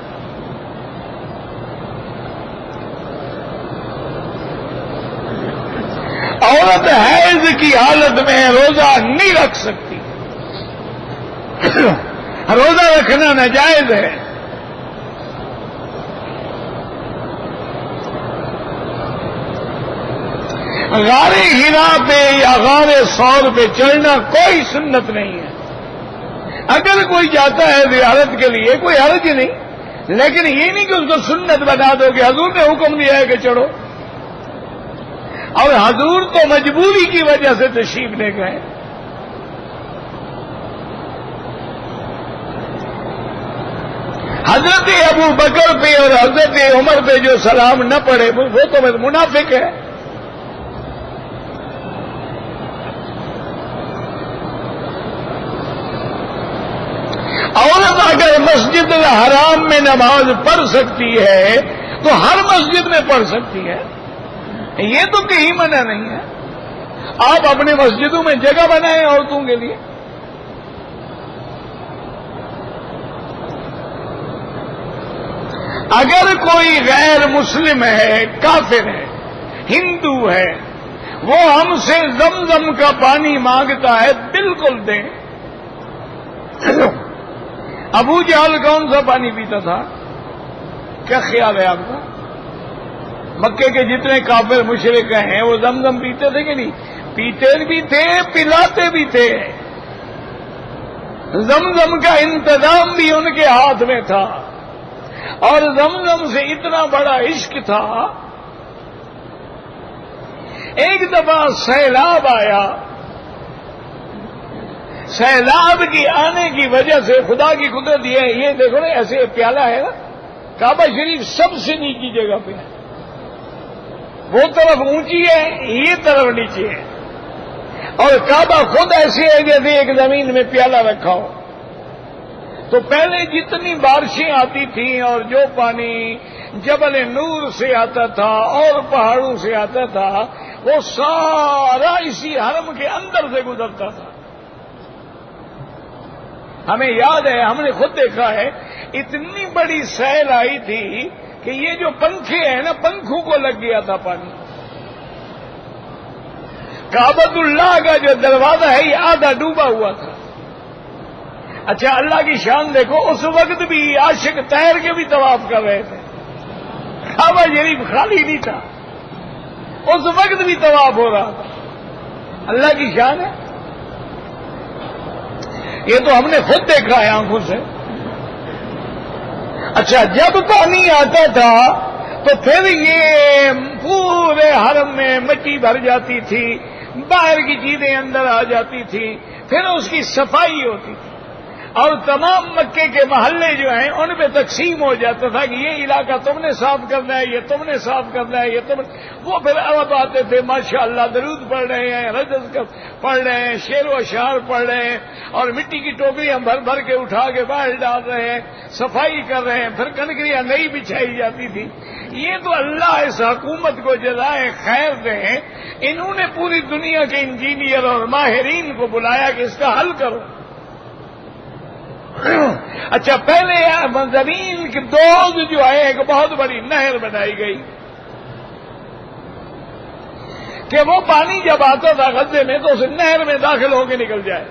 عورت حیض کی حالت میں روزہ نہیں رکھ سکتی. روزہ رکھنا ناجائز ہے. غار ہرا پہ یا غار ثور پہ چڑھنا کوئی سنت نہیں ہے. اگر کوئی جاتا ہے زیارت کے لیے کوئی حرج نہیں، لیکن یہ نہیں کہ اس کو سنت بنا دو کہ حضور نے حکم دیا ہے کہ چڑھو. اور حضور تو مجبوری کی وجہ سے تشریف لے گئے. حضرت ابو بکر پہ اور حضرت عمر پہ جو سلام نہ پڑے وہ تو منافق ہے. عورت اگر مسجد الحرام میں نماز پڑھ سکتی ہے تو ہر مسجد میں پڑھ سکتی ہے، یہ تو کہیں منع نہیں ہے. آپ اپنے مسجدوں میں جگہ بنائیں عورتوں کے لیے. اگر کوئی غیر مسلم ہے، کافر ہے، ہندو ہے، وہ ہم سے زمزم کا پانی مانگتا ہے، بالکل دیں. ابو جہل کون سا پانی پیتا تھا؟ کیا خیال ہے آپ کا؟ مکے کے جتنے کافر مشرک ہیں وہ زمزم پیتے تھے کہ نہیں؟ پیتے بھی تھے، پلاتے بھی تھے. زمزم کا انتظام بھی ان کے ہاتھ میں تھا. اور زمزم سے اتنا بڑا عشق تھا، ایک دفعہ سیلاب آیا. سیلاب کی آنے کی وجہ سے خدا کی قدرت یہ دیکھو نا، ایسے پیالہ ہے نا، کعبہ شریف سب سے نیچی جگہ پہ ہے. وہ طرف اونچی ہے، یہ طرف نیچے ہے. اور کعبہ خود ایسے ہے جیسے ایک زمین میں پیالہ رکھا ہو. تو پہلے جتنی بارشیں آتی تھیں اور جو پانی جبل نور سے آتا تھا اور پہاڑوں سے آتا تھا، وہ سارا اسی حرم کے اندر سے گزرتا تھا. ہمیں یاد ہے، ہم نے خود دیکھا ہے، اتنی بڑی سیل آئی تھی کہ یہ جو پنکھے ہیں نا، پنکھوں کو لگ گیا تھا پانی. کعبۃ اللہ کا جو دروازہ ہے یہ آدھا ڈوبا ہوا تھا. اچھا اللہ کی شان دیکھو، اس وقت بھی عاشق تیر کے بھی طواف کر رہے تھے. کعبہ شریف خالی نہیں تھا، اس وقت بھی طواف ہو رہا تھا. اللہ کی شان ہے. یہ تو ہم نے خود دیکھا ہے آنکھوں سے. اچھا جب پانی آتا تھا تو پھر یہ پورے حرم میں مٹی بھر جاتی تھی، باہر کی چیزیں اندر آ جاتی تھی. پھر اس کی صفائی ہوتی تھی اور تمام مکے کے محلے جو ہیں ان پہ تقسیم ہو جاتا تھا کہ یہ علاقہ تم نے صاف کرنا ہے، یہ تم نے صاف کرنا ہے، یہ تم. وہ پھر اب آتے تھے، ماشاءاللہ درود پڑھ رہے ہیں، رجز پڑھ رہے ہیں، شعر و اشعار پڑھ رہے ہیں، اور مٹی کی ٹوکریاں بھر بھر کے اٹھا کے باہر ڈال رہے ہیں، صفائی کر رہے ہیں. پھر کنکریاں نئی بچھائی جاتی تھی. یہ تو اللہ اس حکومت کو جزائے خیر دیں، انہوں نے پوری دنیا کے انجینئر اور ماہرین کو بلایا کہ اس کا حل کرو. اچھا پہلے زمین کی دوز جو ہے ایک بہت بڑی نہر بنائی گئی کہ وہ پانی جب آتا تھا غزے میں تو اس نہر میں داخل ہو کے نکل جائے.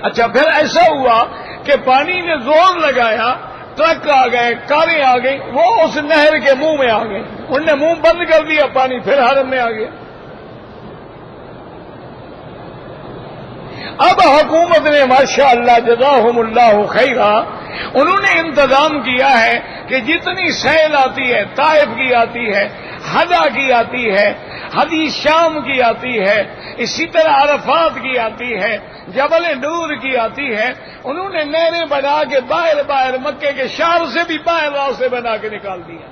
اچھا پھر ایسا ہوا کہ پانی نے زور لگایا، ٹرک آ گئے، کاریں آ گئی، وہ اس نہر کے منہ میں آ گئی. انہوں نے منہ بند کر دیا، پانی پھر حرم میں آ گیا. اب حکومت نے ماشاءاللہ جزاہم اللہ خیرا، انہوں نے انتظام کیا ہے کہ جتنی سیل آتی ہے، طائف کی آتی ہے، حدا کی آتی ہے، حدیث شام کی آتی ہے، اسی طرح عرفات کی آتی ہے، جبل نور کی آتی ہے، انہوں نے نہریں بنا کے باہر مکے کے شہر سے بھی باہر راستے بنا کے نکال دیا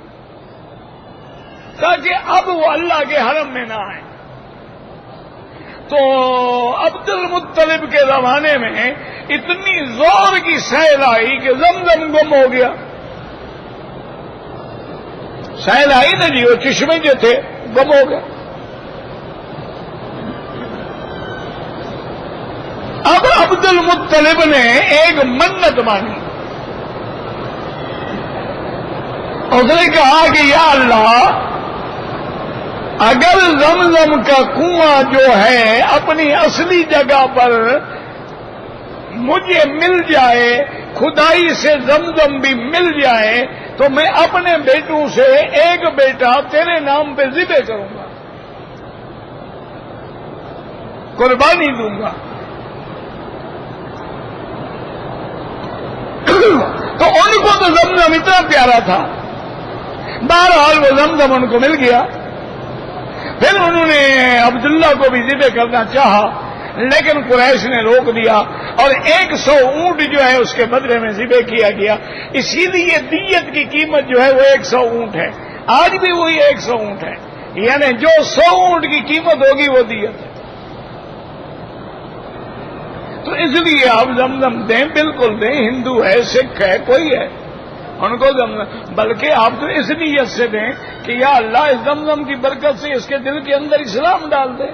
تاکہ اب وہ اللہ کے حرم میں نہ آئے. تو عبد المطلب کے زمانے میں اتنی زور کی سیل آئی کہ زمزم گم ہو گیا. سیل آئی نا جی، وہ چشمے جو تھے گم ہو گئے. اب عبد المطلب نے ایک منت مانی. اس نے کہا کہ یا اللہ، اگر زمزم کا کنواں جو ہے اپنی اصلی جگہ پر مجھے مل جائے، کھدائی سے زمزم بھی مل جائے، تو میں اپنے بیٹوں سے ایک بیٹا تیرے نام پہ ذبح کروں گا. قربانی دوں گا. تو ان کو تو زمزم اتنا پیارا تھا. بہرحال وہ زمزم ان کو مل گیا. پھر انہوں نے عبداللہ کو بھی ذبح کرنا چاہا لیکن قریش نے روک دیا اور 100 اونٹ جو ہے اس کے بدلے میں ذبح کیا گیا. اسی لیے دیت کی قیمت جو ہے وہ 100 اونٹ ہے. آج بھی وہی 100 اونٹ ہے، یعنی جو 100 اونٹ کی قیمت ہوگی وہ دیت ہے. تو اس لیے آپ زمزم دیں، بالکل دیں. ہندو ہے، سکھ ہے، کوئی ہے، ان کو زمزم، بلکہ آپ تو اس نیت سے دیں کہ یا اللہ اس زمزم کی برکت سے اس کے دل کے اندر اسلام ڈال دے.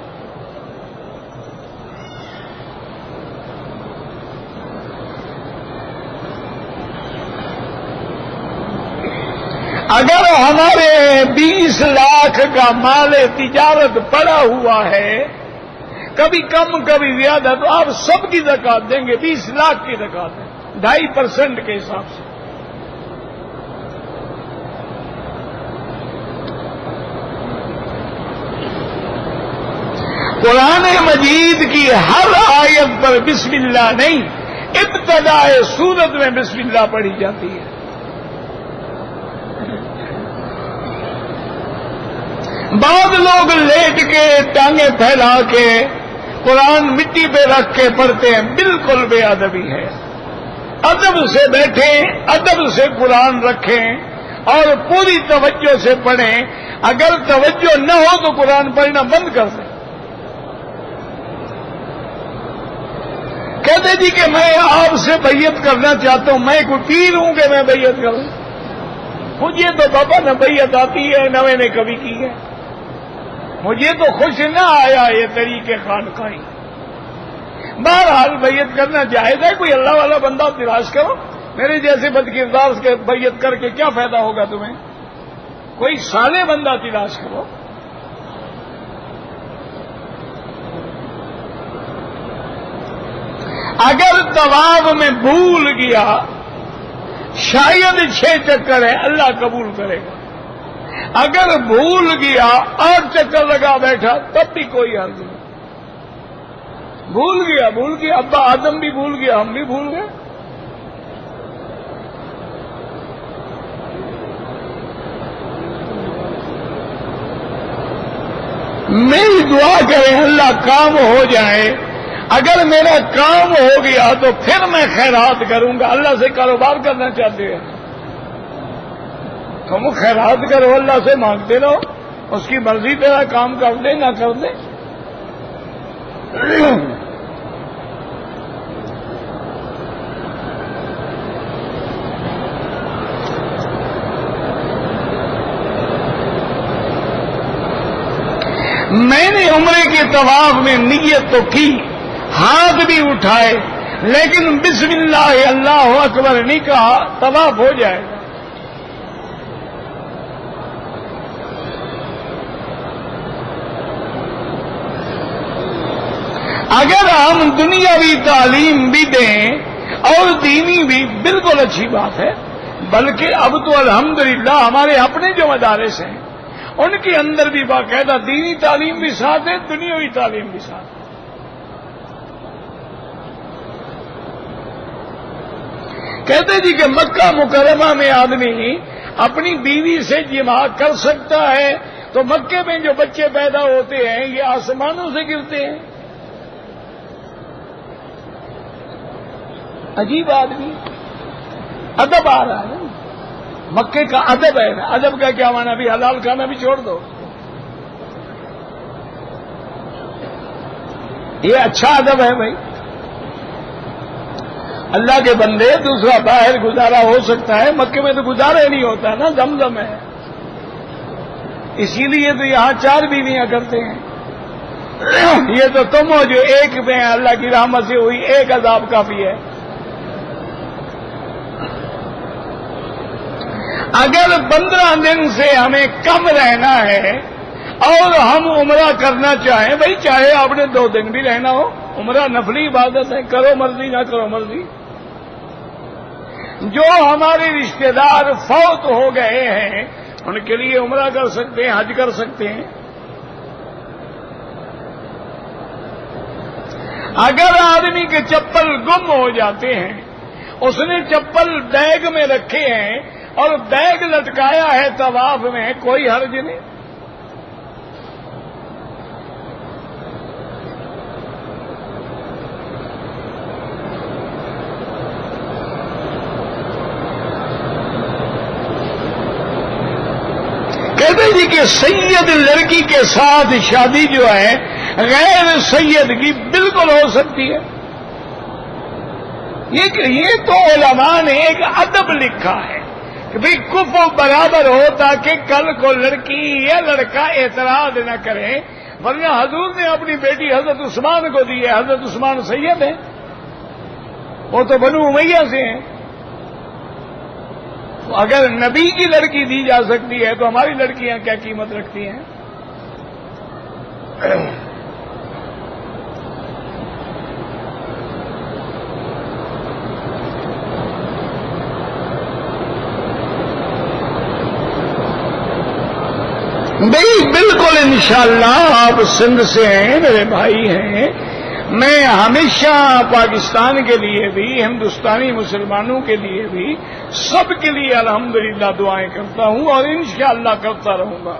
اگر ہمارے 20 لاکھ کا مال تجارت پڑا ہوا ہے، کبھی کم کبھی زیادہ، تو آپ سب کی زکات دیں گے. 20 لاکھ کی زکات ہے 2.5% کے حساب سے. قرآن مجید کی ہر آیت پر بسم اللہ نہیں، ابتدائے سورت میں بسم اللہ پڑھی جاتی ہے. بعض لوگ لیٹ کے ٹانگیں پھیلا کے قرآن مٹی پہ رکھ کے پڑھتے ہیں، بالکل بے ادبی ہے. ادب سے بیٹھیں، ادب سے قرآن رکھیں اور پوری توجہ سے پڑھیں. اگر توجہ نہ ہو تو قرآن پڑھنا بند کر دیں. کہتے جی کہ میں آپ سے بیعت کرنا چاہتا ہوں، میں کوئی پیر ہوں کہ میں بیعت کروں؟ مجھے تو بابا نہ بیعت آتی ہے نہ میں نے کبھی کی ہے. مجھے تو خوش نہ آیا یہ طریقے خانقاہی. بہرحال بیعت کرنا جائز ہے. کوئی اللہ والا بندہ تلاش کرو. میرے جیسے بدکردار کے بیعت کر کے کیا فائدہ ہوگا تمہیں؟ کوئی صالح بندہ تلاش کرو. اگر طواف میں بھول گیا، شاید 6 چکر ہے، اللہ قبول کرے گا. اگر بھول گیا 8 چکر لگا بیٹھا تب بھی کوئی حرج نہیں. بھول گیا ابا آدم بھی بھول گیا، ہم بھی بھول گئے. میری دعا کریں اللہ کام ہو جائے. اگر میرا کام ہو گیا تو پھر میں خیرات کروں گا. اللہ سے کاروبار کرنا چاہتے ہیں تم خیرات کرو، اللہ سے مانگتے رہو، اس کی مرضی تیرا کام کر دے نہ کر دے. میں نے عمرے کے طواف میں نیت تو کی، ہاتھ بھی اٹھائے، لیکن بسم اللہ اللہ اکبر نہیں کہا. طواف ہو جائے گا. اگر ہم دنیاوی تعلیم بھی دیں اور دینی بھی، بالکل اچھی بات ہے. بلکہ اب تو الحمدللہ ہمارے اپنے جو مدارس ہیں ان کے اندر بھی باقاعدہ دینی تعلیم بھی ساتھ ہے، دنیاوی تعلیم بھی ساتھ ہے. کہتے جی کہ مکہ مکرمہ میں آدمی اپنی بیوی سے جماع کر سکتا ہے، تو مکے میں جو بچے پیدا ہوتے ہیں یہ آسمانوں سے گرتے ہیں. عجیب آدمی. ادب آ رہا ہے، مکے کا ادب ہے. ادب کا کیا معنی؟ بھی حلال کھانا بھی چھوڑ دو. یہ اچھا ادب ہے بھائی. اللہ کے بندے دوسرا باہر گزارا ہو سکتا ہے، مکے میں تو گزارا ہی نہیں ہوتا نا، زمزم ہے. اسی لیے تو یہاں 4 بیویاں کرتے ہیں. یہ تو تم ہو جو ایک میں اللہ کی رحمت سے ہوئی، ایک عذاب کافی ہے. اگر 15 دن سے ہمیں کم رہنا ہے اور ہم عمرہ کرنا چاہیں، بھائی چاہے آپ نے 2 دن بھی رہنا ہو، عمرہ نفلی عبادت ہے، کرو مرضی نہ کرو مرضی. جو ہمارے رشتہ دار فوت ہو گئے ہیں ان کے لیے عمرہ کر سکتے ہیں، حج کر سکتے ہیں. اگر آدمی کے چپل گم ہو جاتے ہیں، اس نے چپل بیگ میں رکھے ہیں اور بیگ لٹکایا ہے طواف میں، کوئی حرج نہیں۔ کہتے جی کہ سید لڑکی کے ساتھ شادی جو ہے غیر سید کی بالکل ہو سکتی ہے۔ یہ تو علماء نے ایک ادب لکھا ہے کہ بھئی کفو برابر ہو تاکہ کل کو لڑکی یا لڑکا اعتراض نہ کرے، ورنہ حضور نے اپنی بیٹی حضرت عثمان کو دی ہے، حضرت عثمان سید ہیں، وہ تو بنو امیہ سے ہیں۔ اگر نبی کی لڑکی دی جا سکتی ہے تو ہماری لڑکیاں کیا قیمت رکھتی ہیں؟ نہیں، بالکل انشاءاللہ آپ سندھ سے ہیں، میرے بھائی ہیں۔ میں ہمیشہ پاکستان کے لیے بھی، ہندوستانی مسلمانوں کے لیے بھی، سب کے لیے الحمدللہ دعائیں کرتا ہوں اور انشاءاللہ کرتا رہوں گا۔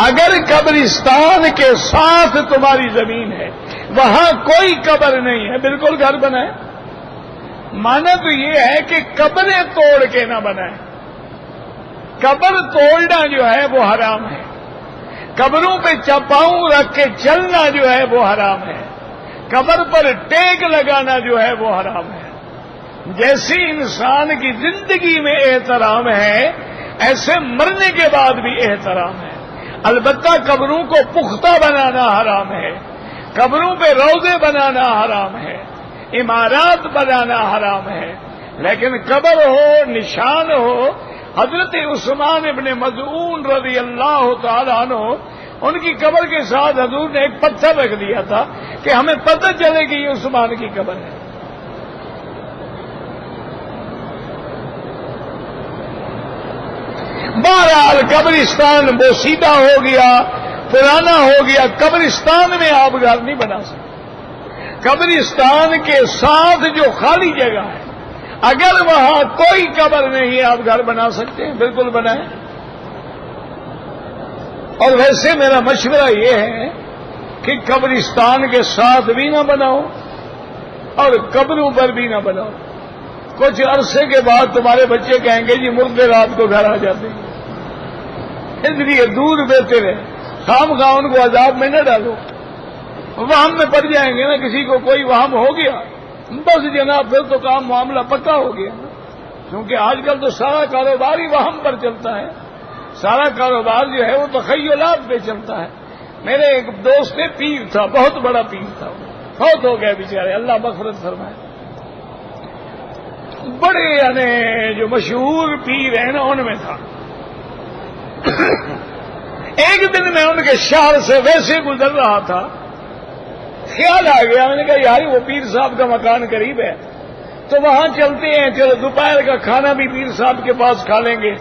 اگر قبرستان کے ساتھ تمہاری زمین ہے، وہاں کوئی قبر نہیں ہے، بالکل گھر بنائے۔ مانا تو یہ ہے کہ قبریں توڑ کے نہ بنائیں۔ قبر توڑنا جو ہے وہ حرام ہے، قبروں پہ چپاؤں رکھ کے چلنا جو ہے وہ حرام ہے، قبر پر ٹیک لگانا جو ہے وہ حرام ہے۔ جیسے انسان کی زندگی میں احترام ہے، ایسے مرنے کے بعد بھی احترام ہے۔ البتہ قبروں کو پختہ بنانا حرام ہے، قبروں پہ روضے بنانا حرام ہے، عمارات بنانا حرام ہے، لیکن قبر ہو، نشان ہو۔ حضرت عثمان ابن مظعون رضی اللہ تعالیٰ عنہ، ان کی قبر کے ساتھ حضور نے ایک پتھر رکھ دیا تھا کہ ہمیں پتہ چلے کہ یہ عثمان کی قبر ہے۔ بہرحال قبرستان بوسیدہ ہو گیا، پرانا ہو گیا، قبرستان میں آپ گھر نہیں بنا سکتے۔ قبرستان کے ساتھ جو خالی جگہ ہے، اگر وہاں کوئی قبر نہیں ہے، آپ گھر بنا سکتے ہیں، بالکل بنائیں۔ اور ویسے میرا مشورہ یہ ہے کہ قبرستان کے ساتھ بھی نہ بناؤ اور قبروں پر بھی نہ بناؤ۔ کچھ عرصے کے بعد تمہارے بچے کہیں گے جی مردے رات کو گھر آ جاتے ہیں، اس لیے دور بہتر ہے، خواہ ان کو عذاب میں نہ ڈالو، وہم میں پڑ جائیں گے نا۔ کسی کو کوئی وہم ہو گیا بس جناب پھر تو کام معاملہ پکا ہو گیا، کیونکہ آج کل تو سارا کاروبار ہی وہم پر چلتا ہے، سارا کاروبار جو ہے وہ تخیلات پہ چلتا ہے۔ میرے ایک دوست پیر تھا، بہت بڑا پیر تھا، بہت ہو گئے بیچارے، اللہ مغفرت فرمائے۔ بڑے یعنی جو مشہور پیر ہیں نا ان میں تھا۔ ایک دن میں ان کے شہر سے ویسے گزر رہا تھا، خیال آ گیا، میں نے کہا یار وہ پیر صاحب کا مکان قریب ہے تو وہاں چلتے ہیں، چلو دوپہر کا کھانا بھی پیر صاحب کے پاس کھا لیں گے،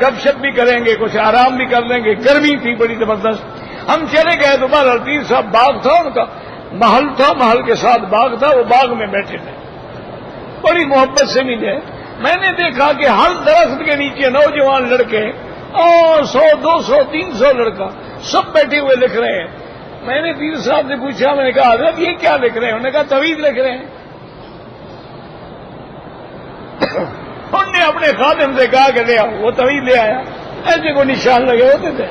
گپ شپ بھی کریں گے، کچھ آرام بھی کر لیں گے۔ گرمی تھی بڑی زبردست، ہم چلے گئے۔ دوبارہ پیر صاحب باغ تھا ان کا، محل تھا، محل کے ساتھ باغ تھا، وہ باغ میں بیٹھے تھے، بڑی محبت سے ملے۔ میں نے دیکھا کہ ہر درخت کے نیچے نوجوان لڑکے، اور 100 200 300 لڑکا سب بیٹھے ہوئے لکھ رہے ہیں۔ میں نے پیر صاحب سے پوچھا، میں نے کہا حضرت یہ کیا لکھ رہے ہیں؟ انہوں نے کہا توحید لکھ رہے ہیں۔ انہوں نے اپنے خادم سے کہا کہ لے آؤ، وہ توحید لے آیا، ایسے کو نشان لگے ہوتے تھے۔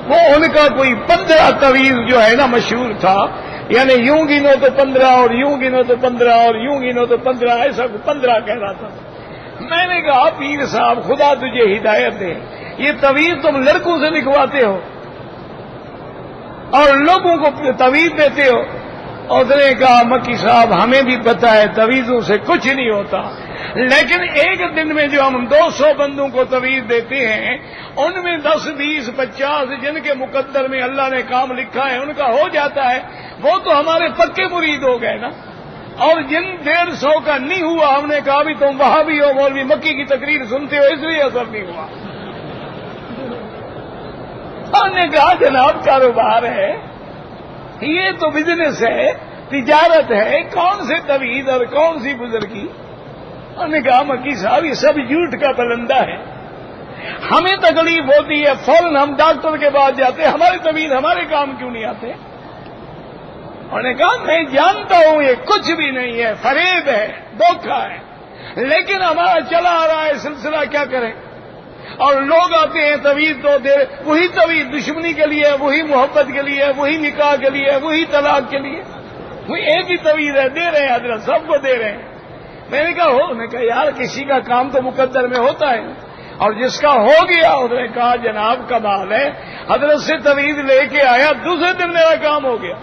وہ ان کا کوئی 15 توحید جو ہے نا مشہور تھا، یعنی یوں گنو تو 15 اور یوں گنو تو 15 اور یوں گنو تو 15، ایسا 15 کہہ رہا تھا۔ میں نے کہا پیر صاحب خدا تجھے ہدایت دے، یہ توحید تم لڑکوں سے لکھواتے ہو اور لوگوں کو توحید دیتے ہو۔ اور اس نے کہا مکی صاحب ہمیں بھی پتہ ہے توحیدوں سے کچھ نہیں ہوتا، لیکن ایک دن میں جو ہم 200 بندوں کو توحید دیتے ہیں، ان میں 10 20 50 جن کے مقدر میں اللہ نے کام لکھا ہے ان کا ہو جاتا ہے، وہ تو ہمارے پکے مرید ہو گئے نا۔ اور جن 150 کا نہیں ہوا، ہم نے کہا بھی تم وہاں بھی ہو، مولوی مکی کی تقریر سنتے ہو اس لیے اثر نہیں ہوا۔ انہوں نے کہا جناب کاروبار ہے، یہ تو بزنس ہے، تجارت ہے، کون سے طویل اور کون سی بزرگی؟ انہوں نے کہا مکی صاحب یہ سب جھوٹ کا پلندہ ہے، ہمیں تکلیف ہوتی ہے فوراً ہم ڈاکٹر کے پاس جاتے، ہمارے طویل ہمارے کام کیوں نہیں آتے؟ انہوں نے کہا میں جانتا ہوں یہ کچھ بھی نہیں ہے، فریب ہے، دھوکہ ہے، لیکن ہمارا چلا آ رہا ہے سلسلہ، کیا کریں؟ اور لوگ آتے ہیں طویل تو دے، وہی طویل دشمنی کے لیے، وہی محبت کے لیے، وہی نکاح کے لیے، وہی طلاق کے لیے، وہی ایک ہی طویل ہے، دے رہے ہیں حضرت، سب کو دے رہے ہیں۔ میں نے کہا یار کسی کا کام تو مقدر میں ہوتا ہے، اور جس کا ہو گیا اس نے کہا جناب کمال ہے، حضرت سے طویل لے کے آیا، دوسرے دن میرا کام ہو گیا،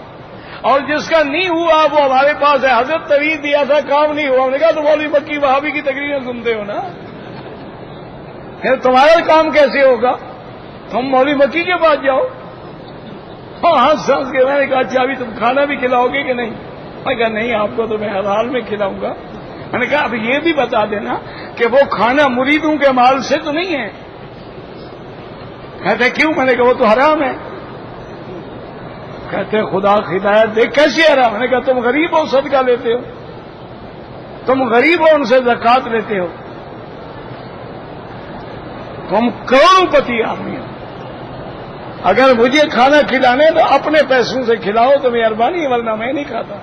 اور جس کا نہیں ہوا وہ ہمارے پاس ہے، حضرت طویل دیا تھا کام نہیں ہوا۔ ہم نے کہا تو مولوی مکی وہابی کی تقریریں سنتے ہو نا، پھر تمہارا کام کیسے ہوگا؟ تم مولوی مکی کے پاس جاؤ۔ ہاں ہنس ہنس کے میں نے کہا اچھا ابھی تم کھانا بھی کھلاؤ گے کہ نہیں؟ میں کہا نہیں آپ کو تو میں ہر حال میں کھلاؤں گا۔ میں نے کہا اب یہ بھی بتا دینا کہ وہ کھانا مریدوں کے مال سے تو نہیں ہے۔ کہتے کیوں؟ میں نے کہا وہ تو حرام ہے۔ کہتے خدا ہدایت دے کیسے حرام؟ میں نے کہا تم غریب ہو صدقہ لیتے ہو، تم غریب ہو ان سے زکات لیتے ہو، تم کروڑوں پتی آدمی ہو، اگر مجھے کھانا کھلانے تو اپنے پیسوں سے کھلاؤ تو مہربانی، ورنہ میں نہیں کھاتا۔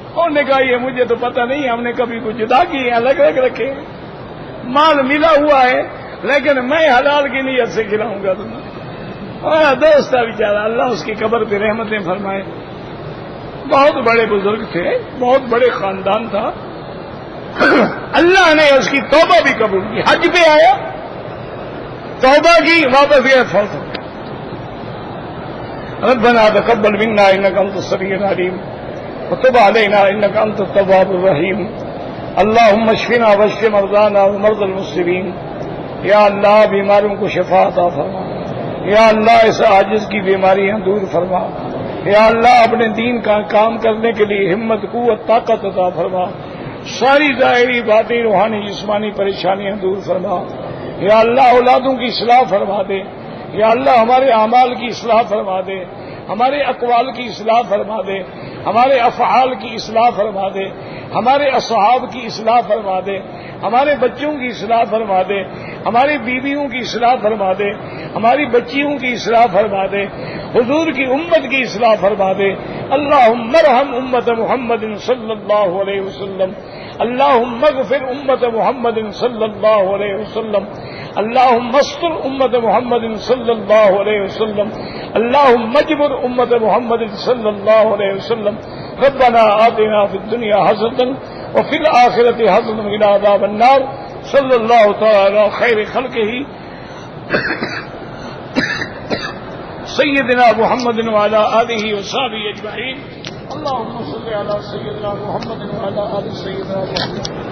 انہوں نے کہا یہ مجھے تو پتہ نہیں، ہم نے کبھی کو جدا کیے، الگ الگ رکھے، مال ملا ہوا ہے لیکن میں حلال کی نیت سے کھلاؤں گا تمہیں۔ ہمارا دوست تھا بیچارہ، اللہ اس کی قبر پہ رحمتیں فرمائے، بہت بڑے بزرگ تھے، بہت بڑے خاندان تھا، اللہ نے اس کی توبہ بھی قبول کی، حج پہ آیا توبہ کی، واپس گیا فوت ہو گیا۔ ربنا تقبل منا انك انت السميع العليم وتب علينا انك انت التواب الرحيم اللهم اشفنا واشف مرضانا ومرضى المسلمين۔ یا اللہ بیماروں کو شفا عطا فرما، یا اللہ اس عاجز کی بیماریاں دور فرما، یا اللہ اپنے دین کا کام کرنے کے لیے ہمت قوت طاقت عطا فرما، ساری ظاہری باطنی روحانی جسمانی پریشانیاں دور فرما، یا اللہ اولادوں کی اصلاح فرما دے، یا اللہ ہمارے اعمال کی اصلاح فرما دے، ہمارے اقوال کی اصلاح فرما دے، ہمارے افعال کی اصلاح فرما دے، ہمارے اصحاب کی اصلاح فرما دے، ہمارے بچوں کی اصلاح فرما دے، ہماری بیویوں کی اصلاح فرما دے، ہماری بچیوں کی اصلاح فرما دے، حضور کی امت کی اصلاح فرما دے۔ اللہم ارحم امت محمد صلی اللہ علیہ وسلم، اللہم اغفر امت محمد صلی اللہ علیہ وسلم، اللہم استر امت محمد صلی اللہ علیہ وسلم، اللہم اجبر امت محمد صلی اللہ علیہ وسلم۔ ربنا آتنا فی الدنیا حسنة وفی الآخرة حسنة وقنا عذاب النار۔ صلی اللہ تعالی خیر خلقہ سیدنا محمد وعلی آلہ وصحبہ اجمعین۔ اللہم صل علی سیدنا محمد وعلی آل سیدنا محمد۔